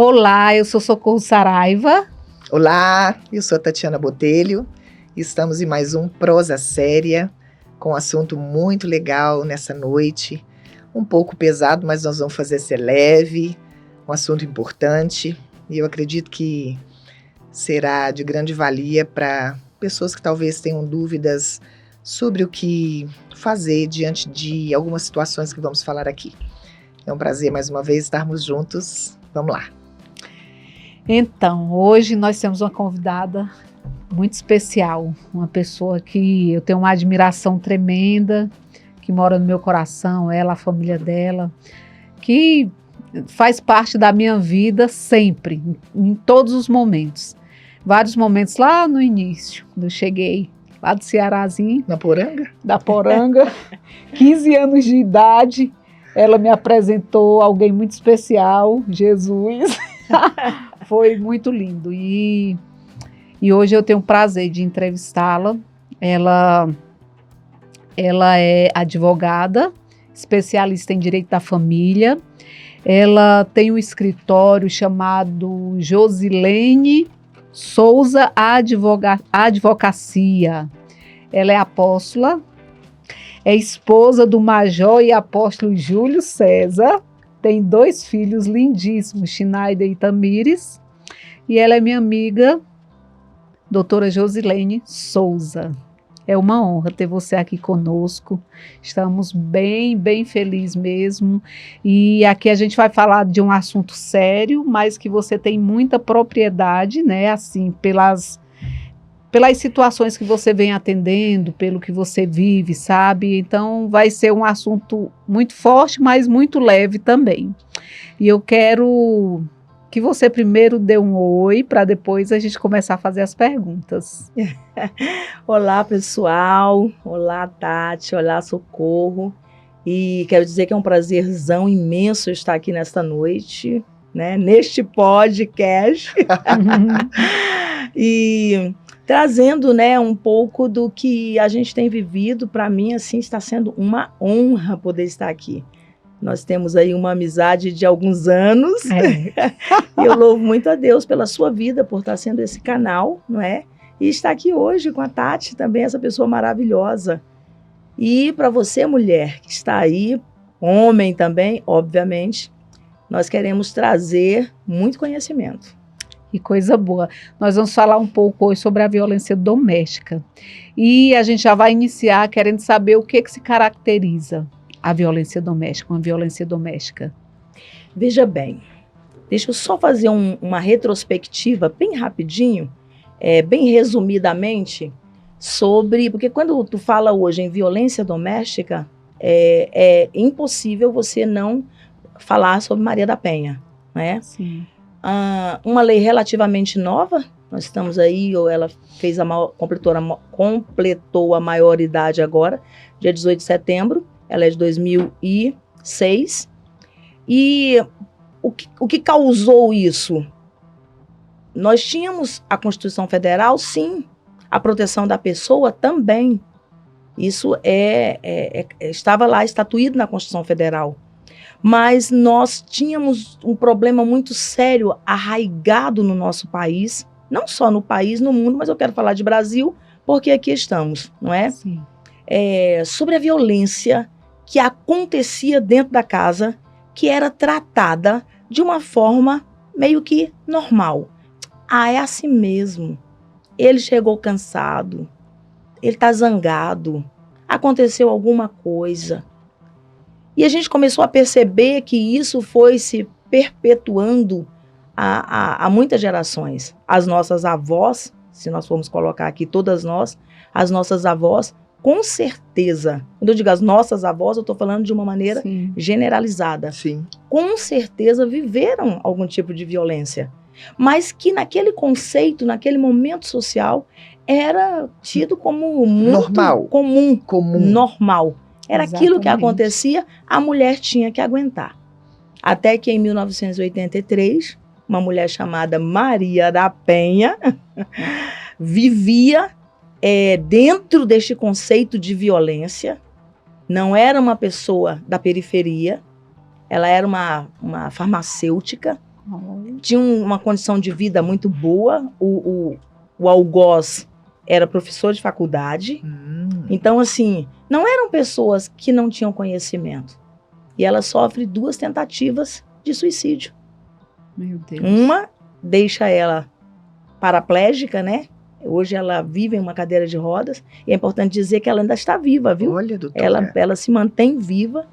Olá, eu sou Socorro Saraiva. Olá, eu sou a Tatiana Botelho. Estamos em mais um Prosa Séria, com um assunto muito legal nessa noite. Um pouco pesado, mas nós vamos fazer ser leve, um assunto importante. E eu acredito que será de grande valia para pessoas que talvez tenham dúvidas sobre o que fazer diante de algumas situações que vamos falar aqui. É um prazer mais uma vez estarmos juntos. Vamos lá. Então, hoje nós temos uma convidada muito especial, uma pessoa que eu tenho uma admiração tremenda, que mora no meu coração, ela, a família dela, que faz parte da minha vida sempre, em todos os momentos. Vários momentos lá no início, quando eu cheguei lá do Cearazinho. Na Poranga? Da Poranga, 15 anos de idade, ela me apresentou alguém muito especial, Jesus. Foi muito lindo. E hoje eu tenho o prazer de entrevistá-la. Ela é advogada, especialista em direito da família. Ela tem um escritório chamado Josilene Souza Advocacia. Ela é apóstola, é esposa do Major e Apóstolo Júlio César. Tem 2 filhos lindíssimos, Shinaida e Tamires. E ela é minha amiga, doutora Josilene Souza. É uma honra ter você aqui conosco. Estamos bem, bem felizes mesmo. E aqui a gente vai falar de um assunto sério, mas que você tem muita propriedade, né? Assim, pelas situações que você vem atendendo, pelo que você vive, sabe? Então, vai ser um assunto muito forte, mas muito leve também. E eu quero que você primeiro dê um oi, para depois a gente começar a fazer as perguntas. Olá, pessoal. Olá, Tati. Olá, Socorro. E quero dizer que é um prazerzão imenso estar aqui nesta noite, né? Neste podcast. E trazendo, né, um pouco do que a gente tem vivido. Para mim, assim, está sendo uma honra poder estar aqui. Nós temos aí uma amizade de alguns anos. E eu louvo muito a Deus pela sua vida, por estar sendo esse canal, não é? E estar aqui hoje com a Tati, também essa pessoa maravilhosa. E para você, mulher, que está aí, homem também, obviamente, nós queremos trazer muito conhecimento. Que coisa boa. Nós vamos falar um pouco hoje sobre a violência doméstica. E a gente já vai iniciar querendo saber o que se caracteriza a violência doméstica, uma violência doméstica. Veja bem, deixa eu só fazer uma retrospectiva bem rapidinho, bem resumidamente, sobre... Porque quando tu fala hoje em violência doméstica, é impossível você não falar sobre Maria da Penha, né? Sim. Uma lei relativamente nova, nós estamos aí, ou ela completou a maioridade agora, dia 18 de setembro, ela é de 2006, e o que causou isso? Nós tínhamos a Constituição Federal, sim, a proteção da pessoa também, isso estava lá estatuído na Constituição Federal. Mas nós tínhamos um problema muito sério, arraigado no nosso país, não só no país, no mundo, mas eu quero falar de Brasil, porque aqui estamos, não é? Sim. Sobre a violência que acontecia dentro da casa, que era tratada de uma forma meio que normal. É assim mesmo. Ele chegou cansado, ele está zangado, aconteceu alguma coisa. E a gente começou a perceber que isso foi se perpetuando há muitas gerações. As nossas avós, se nós formos colocar aqui todas nós, as nossas avós, com certeza, quando eu digo as nossas avós, eu estou falando de uma maneira Sim. generalizada. Sim. Com certeza viveram algum tipo de violência, mas que naquele conceito, naquele momento social, era tido como muito Normal. comum. Normal. Era Exatamente. aquilo que acontecia, a mulher tinha que aguentar. Até que em 1983, uma mulher chamada Maria da Penha vivia dentro deste conceito de violência. Não era uma pessoa da periferia, ela era uma farmacêutica, Tinha uma condição de vida muito boa. O algoz era professor de faculdade. Então, assim, não eram pessoas que não tinham conhecimento. E ela sofre 2 tentativas de suicídio. Meu Deus. Uma deixa ela paraplégica, né? Hoje ela vive em uma cadeira de rodas. E é importante dizer que ela ainda está viva, viu? Olha, doutora. Ela se mantém viva.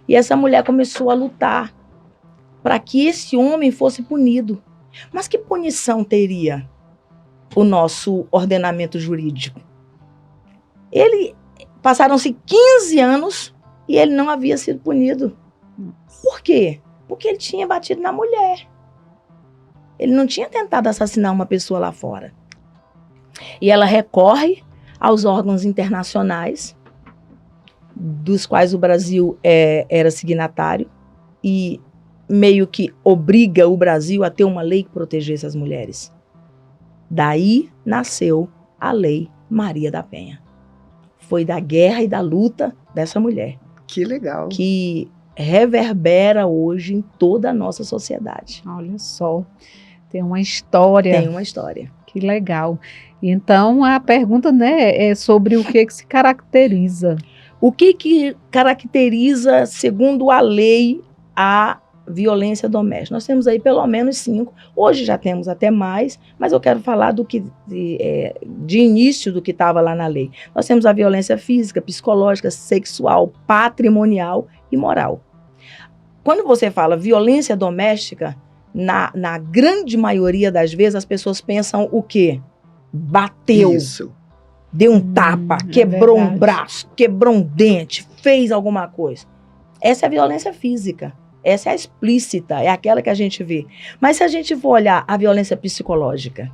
E essa mulher começou a lutar para que esse homem fosse punido. Mas que punição teria o nosso ordenamento jurídico? Passaram-se 15 anos e ele não havia sido punido. Por quê? Porque ele tinha batido na mulher. Ele não tinha tentado assassinar uma pessoa lá fora. E ela recorre aos órgãos internacionais, dos quais o Brasil era signatário, e meio que obriga o Brasil a ter uma lei que protegesse as mulheres. Daí nasceu a Lei Maria da Penha. Foi da guerra e da luta dessa mulher. Que legal. Que reverbera hoje em toda a nossa sociedade. Olha só, tem uma história. Tem uma história. Que legal. Então, a pergunta, né, é sobre o que se caracteriza. O que caracteriza, segundo a lei, a violência doméstica? Nós temos aí pelo menos 5. Hoje já temos até mais, mas eu quero falar de início do que estava lá na lei. Nós temos a violência física, psicológica, sexual, patrimonial e moral. Quando você fala violência doméstica, na grande maioria das vezes as pessoas pensam o quê? Bateu. Isso. Deu um tapa, quebrou um braço, quebrou um dente, fez alguma coisa. Essa é a violência física. Essa é a explícita, é aquela que a gente vê. Mas se a gente for olhar a violência psicológica,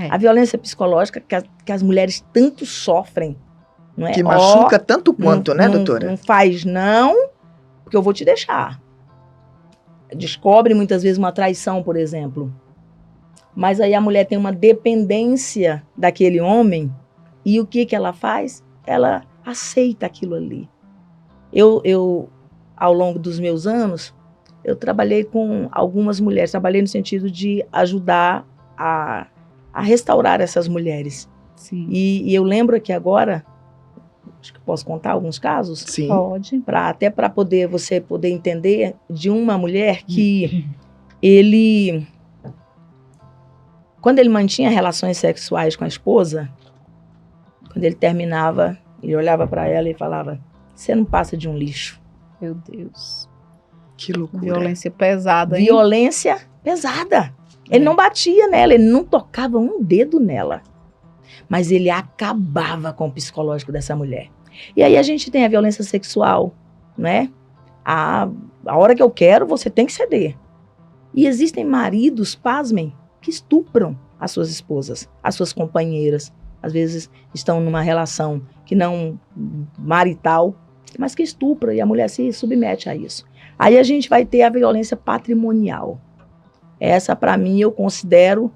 a violência psicológica que as mulheres tanto sofrem, não é? Que machuca tanto quanto, né, doutora? Não faz não, porque eu vou te deixar. Descobre muitas vezes uma traição, por exemplo. Mas aí a mulher tem uma dependência daquele homem. E o que ela faz? Ela aceita aquilo ali. Eu, ao longo dos meus anos, eu trabalhei com algumas mulheres. Trabalhei no sentido de ajudar a restaurar essas mulheres. Sim. E eu lembro aqui agora, acho que posso contar alguns casos? Sim. Pode. Até para você poder entender de uma mulher que quando ele mantinha relações sexuais com a esposa, quando ele terminava, ele olhava para ela e falava: você não passa de um lixo. Meu Deus. Que loucura. Violência pesada, hein? Violência pesada. Ele não batia nela, ele não tocava um dedo nela. Mas ele acabava com o psicológico dessa mulher. E aí a gente tem a violência sexual, né? A hora que eu quero, você tem que ceder. E existem maridos, pasmem, que estupram as suas esposas, as suas companheiras. Às vezes estão numa relação que não marital, mas que estupra, e a mulher se submete a isso. Aí a gente vai ter a violência patrimonial. Essa, para mim, eu considero...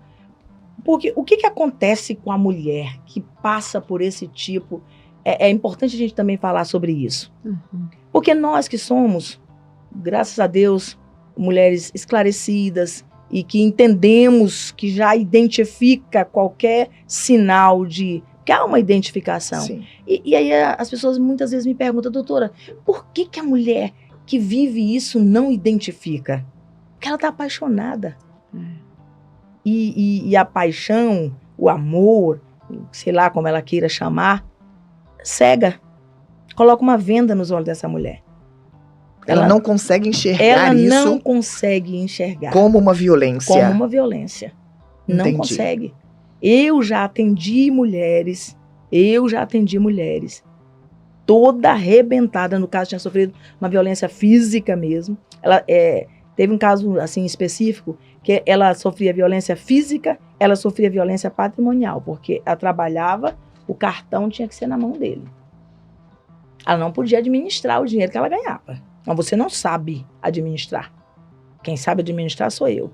Porque o que acontece com a mulher que passa por esse tipo? É importante a gente também falar sobre isso. Uhum. Porque nós que somos, graças a Deus, mulheres esclarecidas e que entendemos, que já identifica qualquer sinal de... que há uma identificação. Sim. E aí as pessoas muitas vezes me perguntam: doutora, por que a mulher que vive isso não identifica? Porque ela está apaixonada. E a paixão, o amor, sei lá como ela queira chamar, cega. Coloca uma venda nos olhos dessa mulher. Ela não consegue enxergar ela isso não consegue enxergar como uma violência. como uma violência. Não Entendi. consegue. Eu já atendi mulheres toda arrebentada, no caso tinha sofrido uma violência física mesmo. Ela teve um caso assim específico que ela sofria violência física, ela sofria violência patrimonial, porque ela trabalhava, o cartão tinha que ser na mão dele. Ela não podia administrar o dinheiro que ela ganhava. Mas você não sabe administrar. Quem sabe administrar sou eu.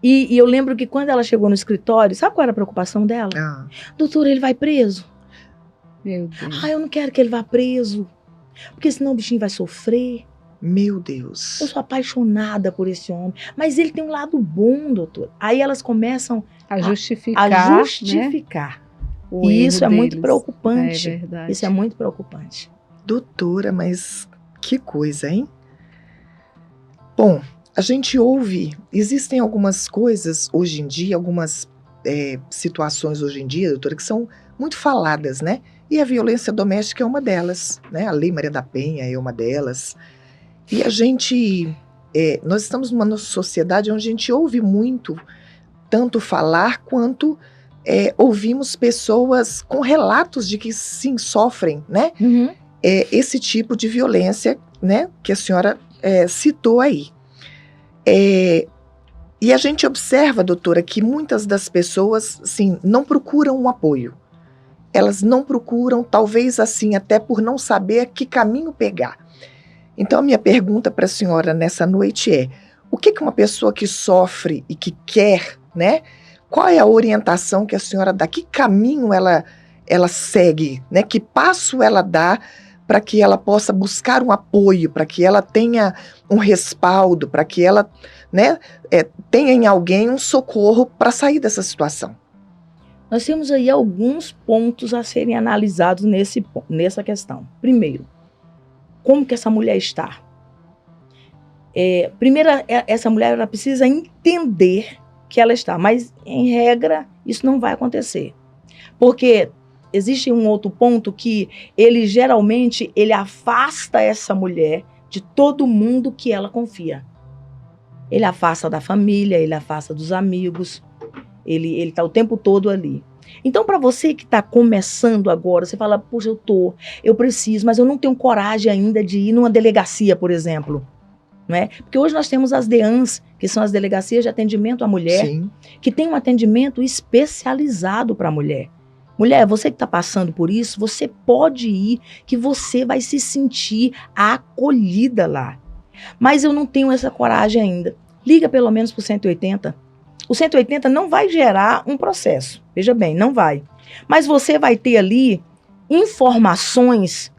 E eu lembro que quando ela chegou no escritório, sabe qual era a preocupação dela? Doutora, ele vai preso? Meu Deus. Eu não quero que ele vá preso, porque senão o bichinho vai sofrer. Meu Deus. Eu sou apaixonada por esse homem, mas ele tem um lado bom, doutor. Aí elas começam A justificar, a justificar. né, o E isso erro é muito deles. preocupante. É verdade. Isso é muito preocupante. Doutora, mas que coisa, hein? Bom, a gente ouve, existem algumas coisas hoje em dia, algumas situações hoje em dia, doutora, que são muito faladas, né? E a violência doméstica é uma delas, né? A Lei Maria da Penha é uma delas. E a gente, nós estamos numa sociedade onde a gente ouve muito, tanto falar quanto ouvimos pessoas com relatos de que sim, sofrem, né? Uhum. Esse tipo de violência, né? Que a senhora citou aí. E a gente observa, doutora, que muitas das pessoas, sim, não procuram um apoio. Elas não procuram, talvez assim, até por não saber que caminho pegar. Então, a minha pergunta para a senhora nessa noite é: o que uma pessoa que sofre e que quer, né? Qual é a orientação que a senhora dá? Que caminho ela segue, né? Que passo ela dá para que ela possa buscar um apoio, para que ela tenha um respaldo, para que ela, né, tenha em alguém um socorro para sair dessa situação? Nós temos aí alguns pontos a serem analisados nessa questão. Primeiro, como que essa mulher está? Primeiro, essa mulher ela precisa entender que ela está, mas em regra isso não vai acontecer. Porque existe um outro ponto que ele geralmente afasta essa mulher de todo mundo que ela confia. Ele afasta da família, ele afasta dos amigos, ele está o tempo todo ali. Então, para você que está começando agora, você fala, poxa, eu preciso, mas eu não tenho coragem ainda de ir numa delegacia, por exemplo. Não é? Porque hoje nós temos as DEANs, que são as delegacias de atendimento à mulher, Sim. que tem um atendimento especializado para a mulher. Mulher, você que está passando por isso, você pode ir, que você vai se sentir acolhida lá. Mas eu não tenho essa coragem ainda. Liga pelo menos para o 180. O 180 não vai gerar um processo. Veja bem, não vai. Mas você vai ter ali informações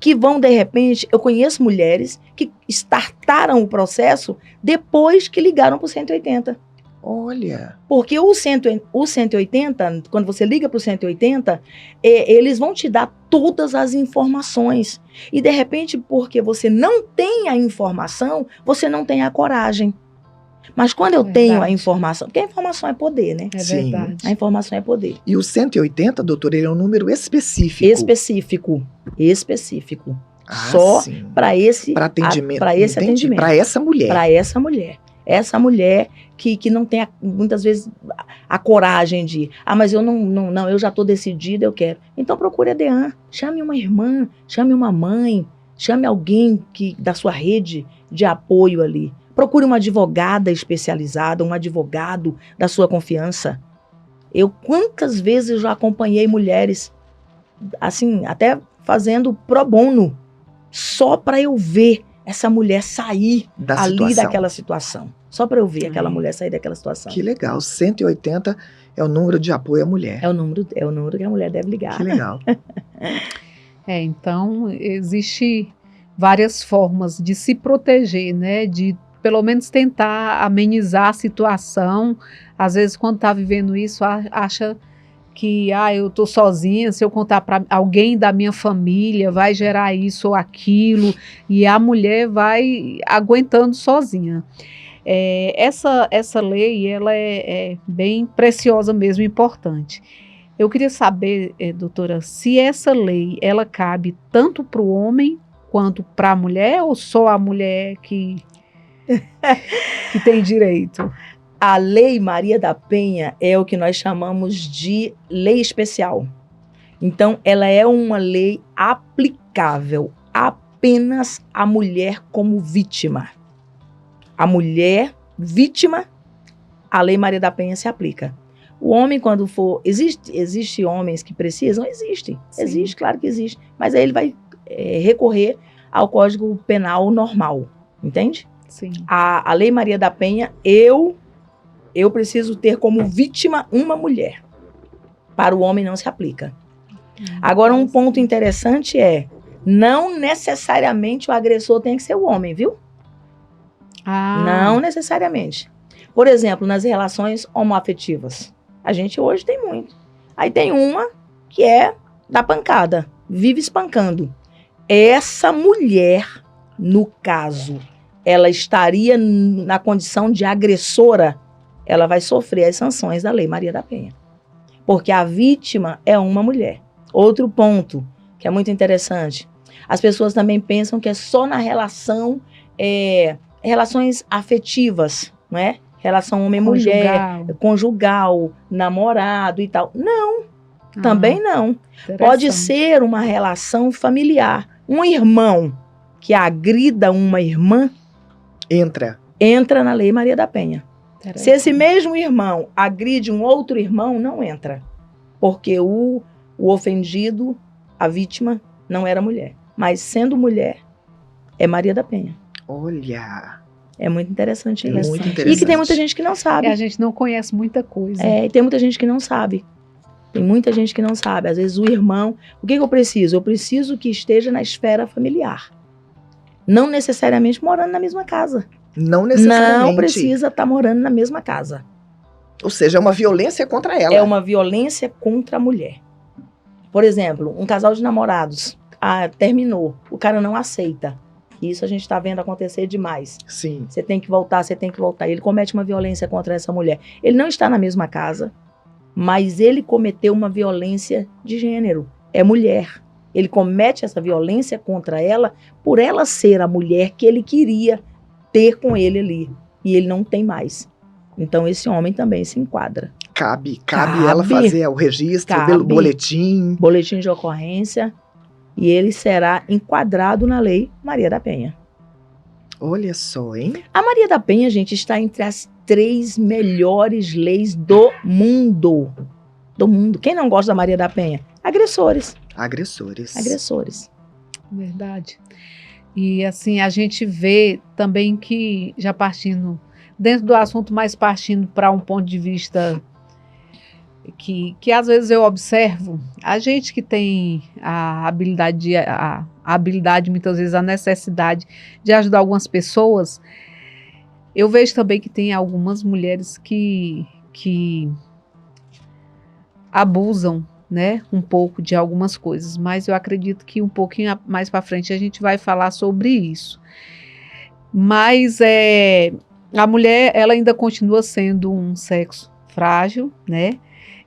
que vão, de repente... Eu conheço mulheres que startaram o processo depois que ligaram para o 180. Olha. Porque o 180, quando você liga para o 180, eles vão te dar todas as informações. E, de repente, porque você não tem a informação, você não tem a coragem. Mas quando eu tenho a informação... Porque a informação é poder, né? É Sim. verdade. A informação é poder. E o 180, doutor, ele é um número específico. Específico. Ah, Só sim. para esse atendimento. Para esse Entendi. atendimento. Para essa mulher. Para essa mulher. Essa mulher que não tem, muitas vezes, a coragem de... mas eu não, eu já estou decidida, eu quero. Então procure a DEAN. Chame uma irmã, chame uma mãe, chame alguém da sua rede de apoio ali. Procure uma advogada especializada, um advogado da sua confiança. Quantas vezes eu já acompanhei mulheres, assim, até fazendo pro bono, só para eu ver essa mulher sair ali daquela situação. Só para eu ver aquela mulher sair daquela situação. Que legal. 180 é o número de apoio à mulher. É o número que a mulher deve ligar. Que legal. Então, existe várias formas de se proteger, né? De pelo menos tentar amenizar a situação. Às vezes, quando está vivendo isso, acha que eu estou sozinha, se eu contar para alguém da minha família, vai gerar isso ou aquilo, e a mulher vai aguentando sozinha. Essa lei, ela é bem preciosa mesmo, importante. Eu queria saber, doutora, se essa lei, ela cabe tanto para o homem quanto para a mulher, ou só a mulher que tem direito? A Lei Maria da Penha é o que nós chamamos de lei especial. Então, ela é uma lei aplicável apenas à mulher como vítima. A mulher vítima, a Lei Maria da Penha se aplica. O homem, quando for... Existe homens que precisam? Existe. Sim. Existe, claro que existe. Mas aí ele vai recorrer ao Código Penal normal. Entende? Sim. A Lei Maria da Penha, eu preciso ter como vítima uma mulher. Para o homem não se aplica. Agora, um ponto interessante Não necessariamente o agressor tem que ser o homem, viu? Não necessariamente. Por exemplo, nas relações homoafetivas. A gente hoje tem muito. Aí tem uma que é da pancada, vive espancando. Essa mulher, no caso, ela estaria na condição de agressora, ela vai sofrer as sanções da Lei Maria da Penha. Porque a vítima é uma mulher. Outro ponto que é muito interessante. As pessoas também pensam que é só na relação, relações afetivas, não é? Relação homem-mulher, conjugal, namorado e tal. Não, também não. Pode ser uma relação familiar. Um irmão que agrida uma irmã entra na Lei Maria da Penha. Se esse mesmo irmão agride um outro irmão, não entra. Porque o ofendido, a vítima, não era mulher. Mas sendo mulher, é Maria da Penha. Olha! É muito interessante isso. Muito interessante. E que tem muita gente que não sabe. A gente não conhece muita coisa. E tem muita gente que não sabe. Tem muita gente que não sabe. Às vezes o irmão... O que eu preciso? Eu preciso que esteja na esfera familiar. Não necessariamente morando na mesma casa. Não necessariamente. Não precisa estar morando na mesma casa. Ou seja, é uma violência contra ela. É uma violência contra a mulher. Por exemplo, um casal de namorados terminou. O cara não aceita. Isso a gente está vendo acontecer demais. Sim. Você tem que voltar, você tem que voltar. Ele comete uma violência contra essa mulher. Ele não está na mesma casa, mas ele cometeu uma violência de gênero. É mulher. Ele comete essa violência contra ela por ela ser a mulher que ele queria ter com ele ali. E ele não tem mais. Então esse homem também se enquadra. Cabe ela fazer o registro, boletim. Boletim de ocorrência. E ele será enquadrado na Lei Maria da Penha. Olha só, hein? A Maria da Penha, gente, está entre as 3 melhores leis do mundo. Do mundo. Quem não gosta da Maria da Penha? Agressores. Verdade. E assim, a gente vê também que, já partindo, dentro do assunto, mais partindo para um ponto de vista que às vezes eu observo, a gente que tem a habilidade, muitas vezes a necessidade de ajudar algumas pessoas, eu vejo também que tem algumas mulheres que abusam, né, um pouco de algumas coisas, mas eu acredito que um pouquinho mais para frente a gente vai falar sobre isso. Mas a mulher, ela ainda continua sendo um sexo frágil, né?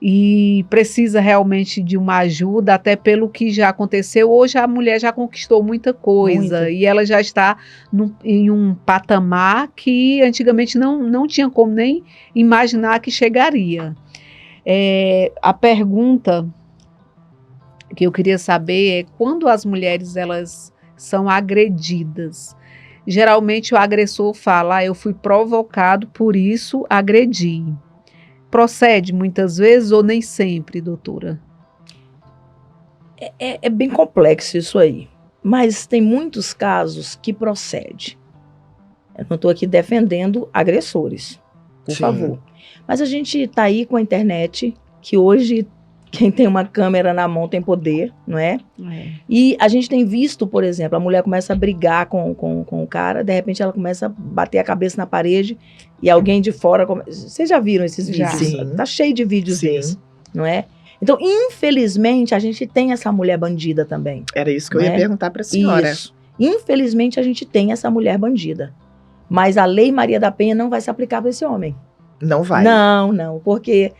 E precisa realmente de uma ajuda, até pelo que já aconteceu. Hoje a mulher já conquistou muita coisa. Muito. E ela já está em um patamar que antigamente não tinha como nem imaginar que chegaria. A pergunta que eu queria saber é: quando as mulheres elas são agredidas, geralmente o agressor fala: eu fui provocado, por isso agredi. Procede muitas vezes ou nem sempre, doutora? É bem complexo isso aí, mas tem muitos casos que procede. Eu não estou aqui defendendo agressores, por favor. Mas a gente está aí com a internet, que hoje quem tem uma câmera na mão tem poder, não é? E a gente tem visto, por exemplo, a mulher começa a brigar com o cara, de repente ela começa a bater a cabeça na parede e alguém de fora... Vocês já viram esses vídeos? Sim. Tá cheio de vídeos desses, não é? Então, infelizmente, a gente tem essa mulher bandida também. Era isso que eu ia perguntar para a senhora. Isso. Infelizmente, a gente tem essa mulher bandida. Mas a Lei Maria da Penha não vai se aplicar para esse homem. Não vai? Não, porque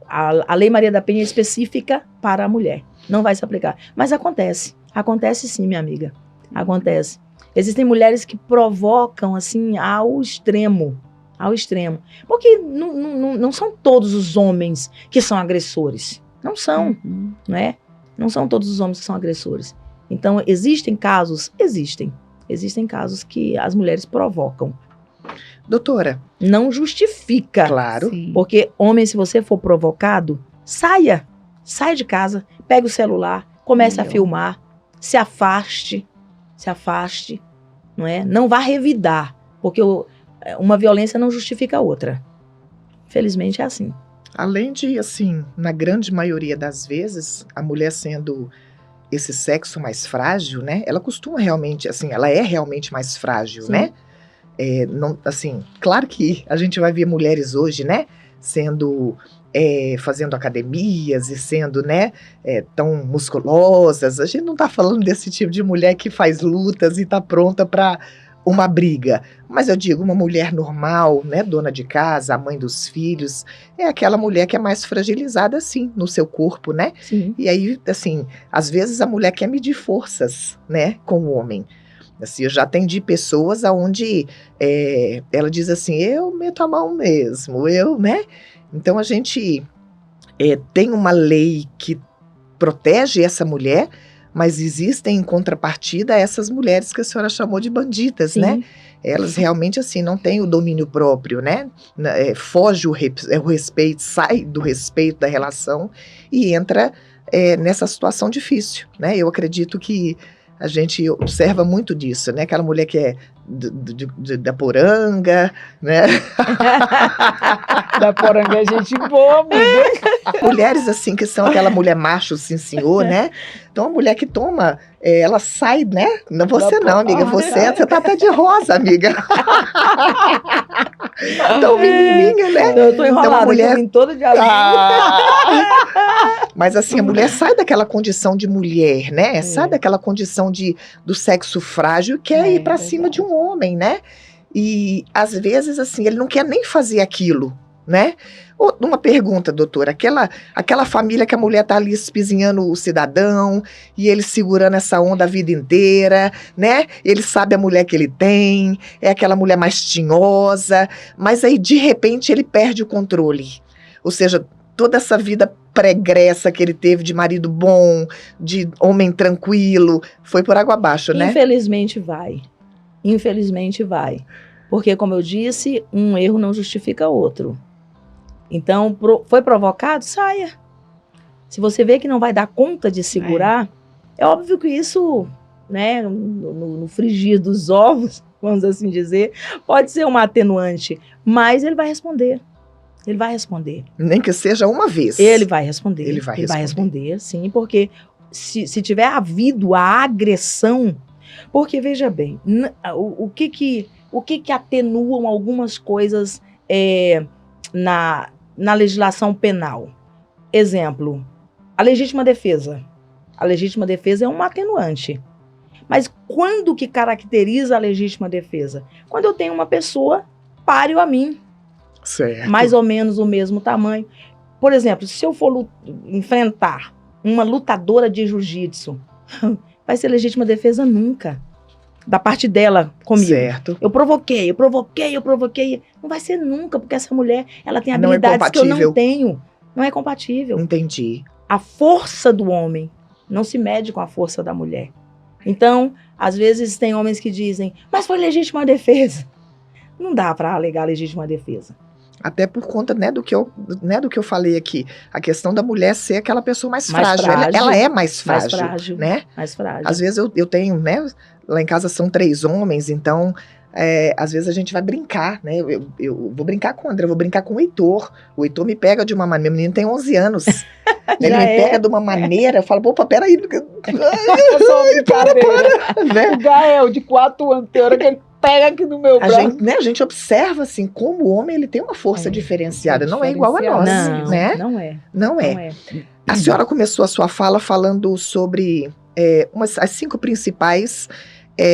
a Lei Maria da Penha é específica para a mulher. Não vai se aplicar. Mas acontece. Acontece sim, minha amiga. Acontece. Existem mulheres que provocam, assim, ao extremo. Ao extremo. Porque não são todos os homens que são agressores. Não são, não é? Não são todos os homens que são agressores. Então, existem casos? Existem. Existem casos que as mulheres provocam. Doutora. Não justifica. Claro. Sim. Porque, homem, se você for provocado, saia. Saia de casa, pega o celular, comece a filmar, se afaste, não é? Não vá revidar, porque uma violência não justifica a outra. Infelizmente é assim. Além de, assim, na grande maioria das vezes, a mulher sendo esse sexo mais frágil, né? Ela costuma realmente, assim, ela é realmente mais frágil, Sim. né? Não, assim, claro que a gente vai ver mulheres hoje, né? Sendo, fazendo academias e sendo, né? Tão musculosas. A gente não tá falando desse tipo de mulher que faz lutas e tá pronta para uma briga. Mas eu digo, uma mulher normal, né? Dona de casa, a mãe dos filhos, é aquela mulher que é mais fragilizada, assim, no seu corpo, né? Sim. E aí, assim, às vezes a mulher quer medir forças, né, com o homem. Assim, eu já atendi pessoas onde ela diz assim, eu meto a mão mesmo, né? Então a gente tem uma lei que protege essa mulher, mas existem em contrapartida essas mulheres que a senhora chamou de bandidas, Sim. né? Elas realmente, assim, não têm o domínio próprio, né? Foge o respeito, sai do respeito da relação e entra nessa situação difícil, né? Eu acredito que a gente observa muito disso, né? Aquela mulher que é da poranga, né? Da poranga é gente boa, amiga. Mulheres assim, que são aquela mulher macho, sim senhor, né? Então a mulher que toma, ela sai, né? Não você não, amiga, você tá até de rosa, amiga. Então menininha, né? Eu tô enrolada, Então, a mulher... eu vim toda de azul. Mas assim, a mulher sai daquela condição de mulher, né? Sai daquela condição do sexo frágil, quer ir pra cima de um homem, né? E às vezes, assim, ele não quer nem fazer aquilo, né? Uma pergunta, doutora, aquela família que a mulher tá ali espizinhando o cidadão e ele segurando essa onda a vida inteira, né? Ele sabe a mulher que ele tem, é aquela mulher mais tinhosa, mas aí de repente ele perde o controle. Ou seja, toda essa vida pregressa que ele teve de marido bom, de homem tranquilo, foi por água abaixo, né? Infelizmente vai. Infelizmente vai. Porque, como eu disse, um erro não justifica outro. Então, foi provocado? Saia. Se você vê que não vai dar conta de segurar, é óbvio que isso, né, no frigir dos ovos, vamos assim dizer, pode ser uma atenuante, mas ele vai responder. Ele vai responder. Nem que seja uma vez. Ele vai responder. Ele vai responder, sim, porque se tiver havido a agressão, porque veja bem, o que atenuam algumas coisas na legislação penal? Exemplo, a legítima defesa. A legítima defesa é uma atenuante. Mas quando que caracteriza a legítima defesa? Quando eu tenho uma pessoa páreo a mim. Certo. Mais ou menos o mesmo tamanho. Por exemplo, se eu for enfrentar uma lutadora de jiu-jitsu, vai ser legítima defesa nunca. Da parte dela comigo. Certo. Eu provoquei. Não vai ser nunca, porque essa mulher, ela tem habilidades que eu não tenho. Não é compatível. Entendi. A força do homem não se mede com a força da mulher. Então, às vezes tem homens que dizem, mas foi legítima defesa. Não dá para alegar legítima defesa. Até por conta, né, do que eu falei aqui. A questão da mulher ser aquela pessoa mais frágil. Ela é mais frágil, né? Mais frágil. Às vezes eu tenho, né? Lá em casa são 3 homens, então às vezes a gente vai brincar, né? Eu vou brincar com o André, eu vou brincar com o Heitor. O Heitor me pega de uma maneira, meu menino tem 11 anos. Ele me pega de uma maneira, eu falo, opa, peraí. Para, né? O Gael, de 4 anos, tem hora que ele pega aqui no meu braço. A gente observa, assim, como o homem ele tem uma força diferenciada, não é igual a nós, né? Não é. A senhora começou a sua fala falando sobre as 5 principais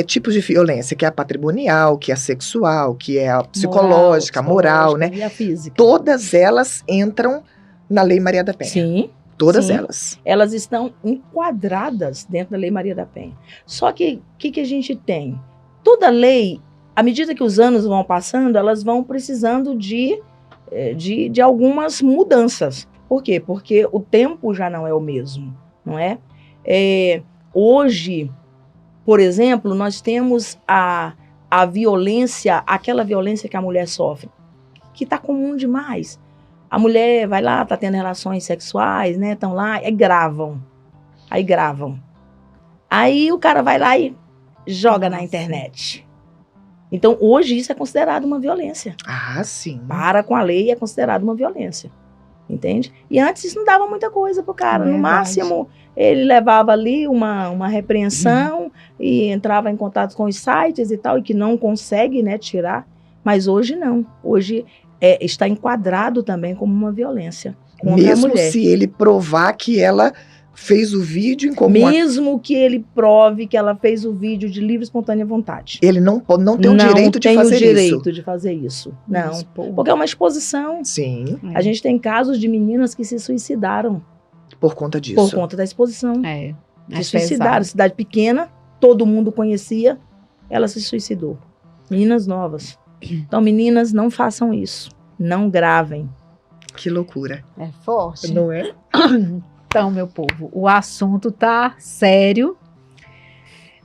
tipos de violência, que é a patrimonial, que é a sexual, que é a psicológica, a moral, né? E a física. Todas elas entram na Lei Maria da Penha. Sim. Todas elas. Elas estão enquadradas dentro da Lei Maria da Penha. Só que o que a gente tem? Toda lei, à medida que os anos vão passando, elas vão precisando de algumas mudanças. Por quê? Porque o tempo já não é o mesmo, não é? Hoje, por exemplo, nós temos a violência, aquela violência que a mulher sofre, que está comum demais. A mulher vai lá, está tendo relações sexuais, né? Estão lá, aí gravam. Aí o cara vai lá e joga na internet. Então, hoje isso é considerado uma violência. Ah, sim. Para com a lei, é considerado uma violência. entende? E antes isso não dava muita coisa pro cara. No Verdade. máximo, ele levava ali uma repreensão e entrava em contato com os sites e tal, e que não consegue, né, tirar. Mas hoje não. Hoje está enquadrado também como uma violência contra a Mesmo mulher. se ele provar que ela fez o vídeo em comum. Mesmo que ele prove que ela fez o vídeo de livre e espontânea vontade. Ele não tem o direito de fazer Não tem o direito isso. de fazer isso. Não. Expor. Porque é uma exposição. Sim, A gente tem casos de meninas que se suicidaram por conta disso. por conta da exposição. É Se suicidaram. pesado. Cidade pequena, todo mundo conhecia, ela se suicidou. Meninas novas. Então, meninas, não façam isso. Não gravem. Que loucura. É forte. Não é? Então, meu povo, o assunto tá sério,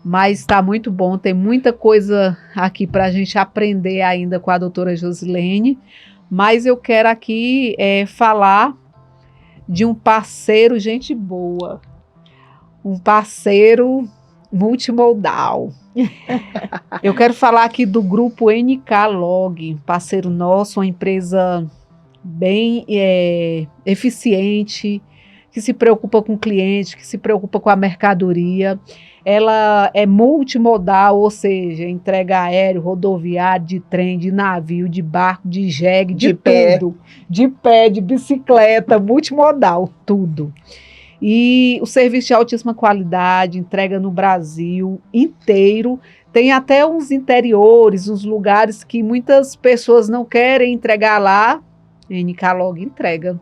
mas tá muito bom. Tem muita coisa aqui para a gente aprender ainda com a doutora Josilene. Mas eu quero aqui falar de um parceiro, gente boa. Um parceiro multimodal. Eu quero falar aqui do grupo NK Log, parceiro nosso, uma empresa bem eficiente, que se preocupa com o cliente, que se preocupa com a mercadoria. Ela é multimodal, ou seja, entrega aéreo, rodoviário, de trem, de navio, de barco, de jegue, de pé. tudo. De pé, de bicicleta, multimodal, tudo. E o serviço de altíssima qualidade, entrega no Brasil inteiro. Tem até uns interiores, uns lugares que muitas pessoas não querem entregar lá. NK Log entrega.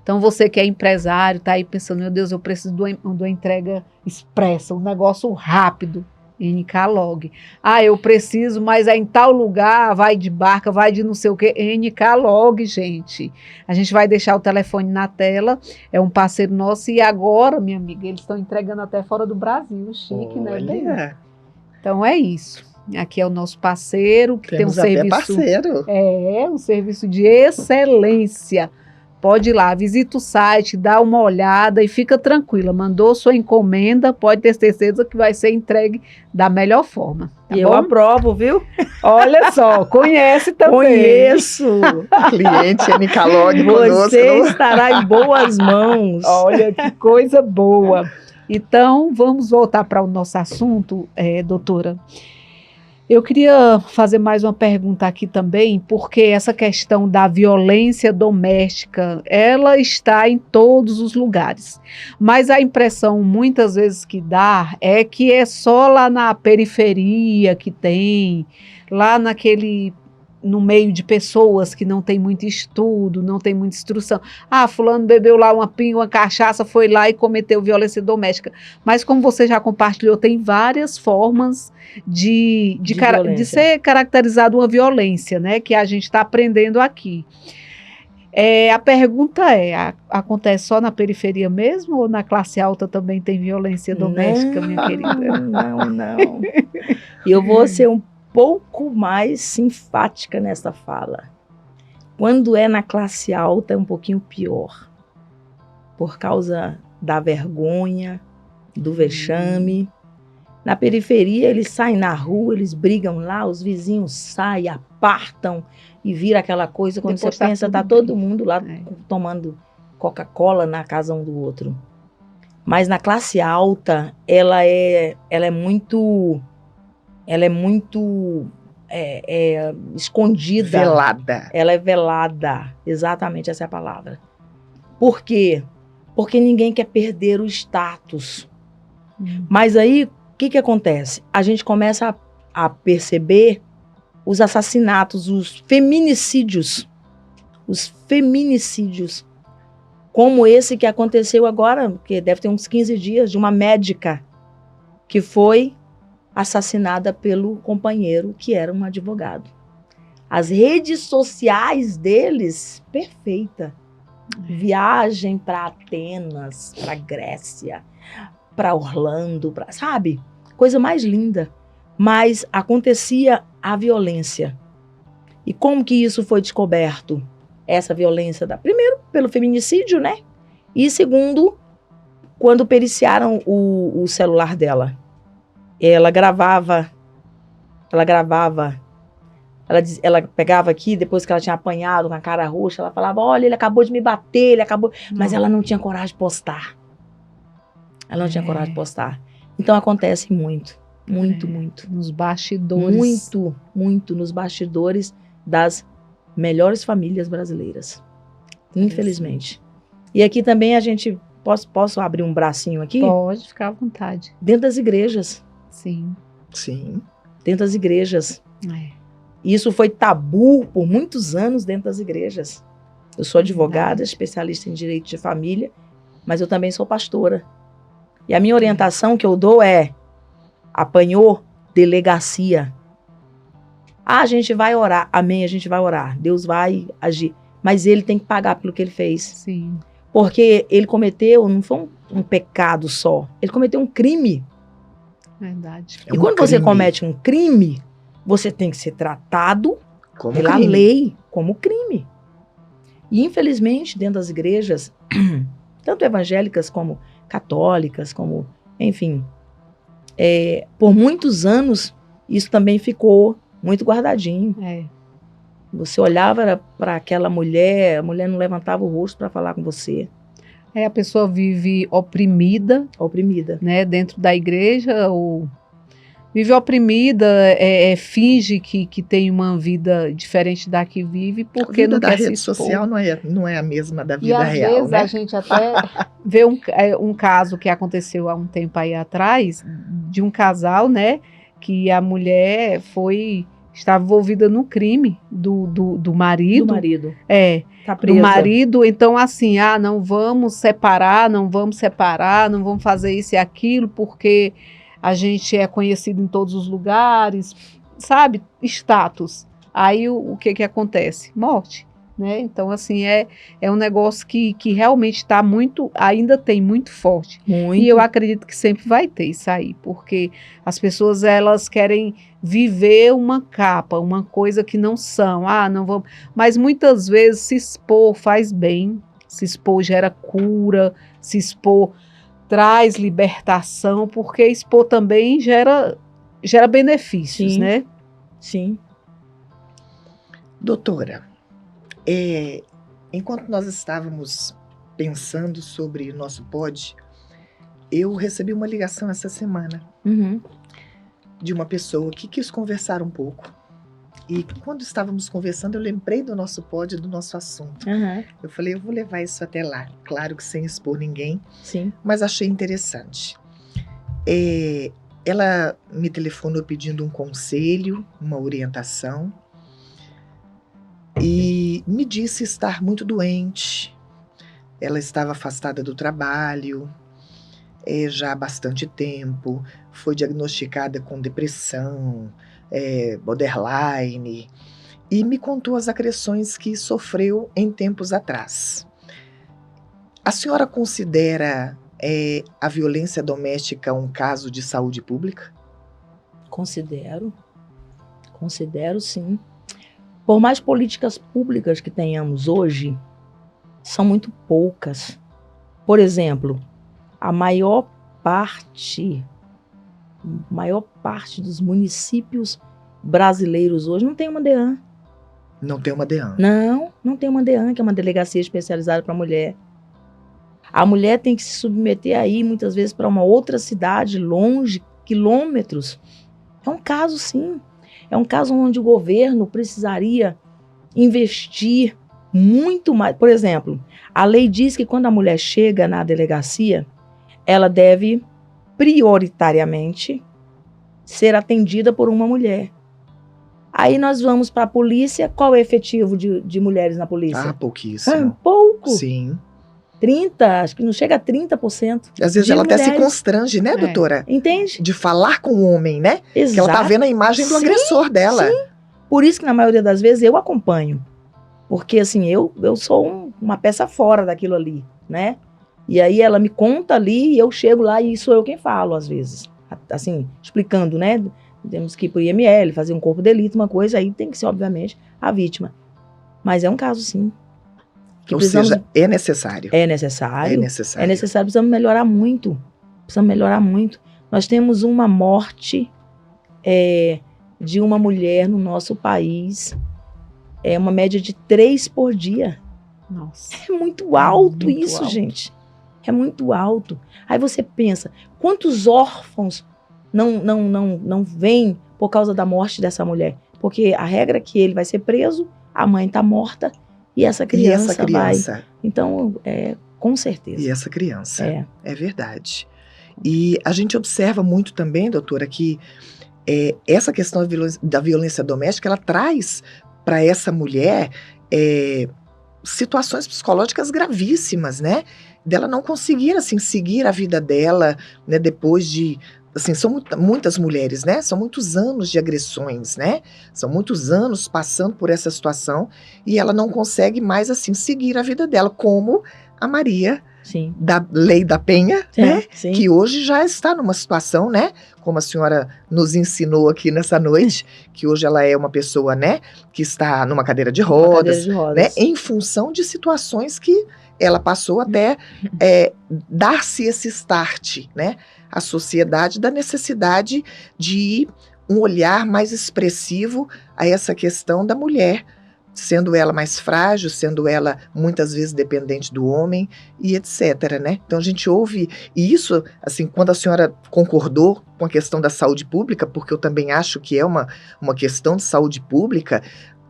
Então, você que é empresário, tá aí pensando, meu Deus, eu preciso de uma entrega expressa, um negócio rápido. NK Log. Ah, eu preciso, mas é em tal lugar, vai de barca, vai de não sei o quê. NK Log, gente. A gente vai deixar o telefone na tela, é um parceiro nosso, e agora, minha amiga, eles estão entregando até fora do Brasil. Chique, né? Bem? Olha, Então, é isso. Aqui é o nosso parceiro, que temos tem um até serviço... parceiro. Um serviço de excelência. Pode ir lá, visita o site, dá uma olhada e fica tranquila. Mandou sua encomenda, pode ter certeza que vai ser entregue da melhor forma. Tá E eu bom? aprovo, viu? Olha só, conhece também. Conheço. Cliente NK Log conosco. Você estará em boas mãos. Olha que coisa boa. Então, vamos voltar para o nosso assunto, doutora. Eu queria fazer mais uma pergunta aqui também, porque essa questão da violência doméstica, ela está em todos os lugares. Mas a impressão muitas vezes que dá é que é só lá na periferia que tem, lá no meio de pessoas que não tem muito estudo, não tem muita instrução. Ah, fulano bebeu lá uma pinga, uma cachaça, foi lá e cometeu violência doméstica. Mas como você já compartilhou, tem várias formas de ser caracterizado uma violência, né? Que a gente está aprendendo aqui. A pergunta acontece só na periferia mesmo ou na classe alta também tem violência doméstica, minha querida? Não. E eu vou ser um pouco mais enfática nessa fala. Quando é na classe alta é um pouquinho pior, por causa da vergonha, do vexame. Na periferia eles saem na rua, eles brigam lá, os vizinhos saem, apartam e vira aquela coisa, quando Depois você pensa, tá tudo todo mundo lá tomando Coca-Cola na casa um do outro. Mas na classe alta, ela é muito escondida. Velada. Ela é velada. Exatamente, essa é a palavra. Por quê? Porque ninguém quer perder o status. Mas aí, o que acontece? A gente começa a perceber os assassinatos, os feminicídios. Os feminicídios. Como esse que aconteceu agora, que deve ter uns 15 dias, de uma médica que foi assassinada pelo companheiro, que era um advogado. As redes sociais deles, perfeita. Viagem para Atenas, para Grécia, para Orlando, sabe? Coisa mais linda. Mas acontecia a violência. E como que isso foi descoberto? Essa violência, primeiro, pelo feminicídio, né? E segundo, quando periciaram o celular dela. Ela gravava Ela pegava aqui, depois que ela tinha apanhado com a cara roxa, ela falava, olha, ele acabou de me bater, ele acabou... Mas ela não tinha coragem de postar. Ela não tinha coragem de postar. Então acontece muito, muito. Nos bastidores. Muito nos bastidores das melhores famílias brasileiras. Infelizmente. E aqui também a gente... Posso abrir um bracinho aqui? Pode, ficar à vontade. Dentro das igrejas. Sim. Sim. Dentro das igrejas. É. Isso foi tabu por muitos anos dentro das igrejas. Eu sou advogada, especialista em direito de família, mas eu também sou pastora. E a minha orientação que eu dou é: apanhou, delegacia. A gente vai orar. Amém, a gente vai orar. Deus vai agir. Mas ele tem que pagar pelo que ele fez. Sim. Porque ele cometeu, não foi um pecado só. Ele cometeu um crime. Verdade. E quando você comete um crime, você tem que ser tratado pela lei como crime. E, infelizmente, dentro das igrejas, tanto evangélicas como católicas, como, enfim, por muitos anos, isso também ficou muito guardadinho. É. Você olhava para aquela mulher, a mulher não levantava o rosto para falar com você. A pessoa vive oprimida. Oprimida. Né, dentro da igreja, ou vive oprimida, finge que tem uma vida diferente da que vive, porque a vida não da quer rede se expor. social não é a mesma da E vida às real, vezes né? a gente até vê um caso que aconteceu há um tempo aí atrás, de um casal, né, que a mulher estava envolvida no crime do marido. Do marido. Tá Do presa. marido, então assim, não vamos separar, não vamos fazer isso e aquilo, porque a gente é conhecido em todos os lugares, sabe? Status. Aí o que acontece? Morte, né? Então assim, é um negócio que realmente está ainda tem muito forte. Muito. E eu acredito que sempre vai ter isso aí, porque as pessoas, elas querem viver uma capa, uma coisa que não são. Não vamos. Mas muitas vezes se expor faz bem, se expor gera cura, se expor traz libertação, porque expor também gera benefícios, Sim. né? Sim. Doutora, enquanto nós estávamos pensando sobre o nosso pod, eu recebi uma ligação essa semana de uma pessoa que quis conversar um pouco. E quando estávamos conversando, eu lembrei do nosso pod, do nosso assunto. Eu falei, eu vou levar isso até lá. Claro que sem expor ninguém, Sim. mas achei interessante. Ela me telefonou pedindo um conselho, uma orientação, e me disse estar muito doente. Ela estava afastada do trabalho já há bastante tempo, foi diagnosticada com depressão, borderline, e me contou as agressões que sofreu em tempos atrás. A senhora considera a violência doméstica um caso de saúde pública? Considero sim. Por mais políticas públicas que tenhamos hoje, são muito poucas. Por exemplo, a maior parte dos municípios brasileiros hoje não tem uma DEAN. Não tem uma DEAN. Não tem uma DEAN, que é uma delegacia especializada para a mulher. A mulher tem que se submeter aí, muitas vezes, para uma outra cidade, longe, quilômetros. É um caso, sim. É um caso onde o governo precisaria investir muito mais. Por exemplo, a lei diz que quando a mulher chega na delegacia, ela deve prioritariamente ser atendida por uma mulher. Aí nós vamos para a polícia. Qual é o efetivo de mulheres na polícia? Pouquíssimo. Pouco. Sim. 30, acho que não chega a 30%. Às vezes ela até se constrange, né, doutora? Entende? De falar com o homem, né? Exato. Que ela tá vendo a imagem do agressor dela. Sim. Por isso que na maioria das vezes eu acompanho. Porque assim, eu sou uma peça fora daquilo ali, né? E aí ela me conta ali e eu chego lá e sou eu quem falo às vezes. Assim, explicando, né? Temos que ir pro IML, fazer um corpo de delito, uma coisa, aí tem que ser, obviamente, a vítima. Mas é um caso, sim. Ou seja, é necessário. É necessário. É necessário. É necessário, precisamos melhorar muito. Nós temos uma morte de uma mulher no nosso país é uma média de 3 por dia. Nossa. É muito alto muito isso, alto. gente. É muito alto. Aí você pensa, quantos órfãos não vêm por causa da morte dessa mulher? Porque a regra é que ele vai ser preso, a mãe está morta e essa criança vai. Então, com certeza. E essa criança. É Verdade. E a gente observa muito também, doutora, que essa questão da violência doméstica, ela traz para essa mulher situações psicológicas gravíssimas, né? Dela não conseguir, assim, seguir a vida dela, né? Depois de... Assim, são muitas mulheres, né? São muitos anos de agressões, né? São muitos anos passando por essa situação e ela não consegue mais, assim, seguir a vida dela, como a Maria... Sim. Da Lei da Penha, né? Sim. Que hoje já está numa situação, né? Como a senhora nos ensinou aqui nessa noite, que hoje ela é uma pessoa, né? Que está numa cadeira de rodas, né? Em função de situações que ela passou até dar-se esse start, né? À sociedade da necessidade de um olhar mais expressivo a essa questão da mulher, sendo ela mais frágil, sendo ela muitas vezes dependente do homem e etc, né? Então a gente ouve, e isso, assim, quando a senhora concordou com a questão da saúde pública, porque eu também acho que é uma questão de saúde pública,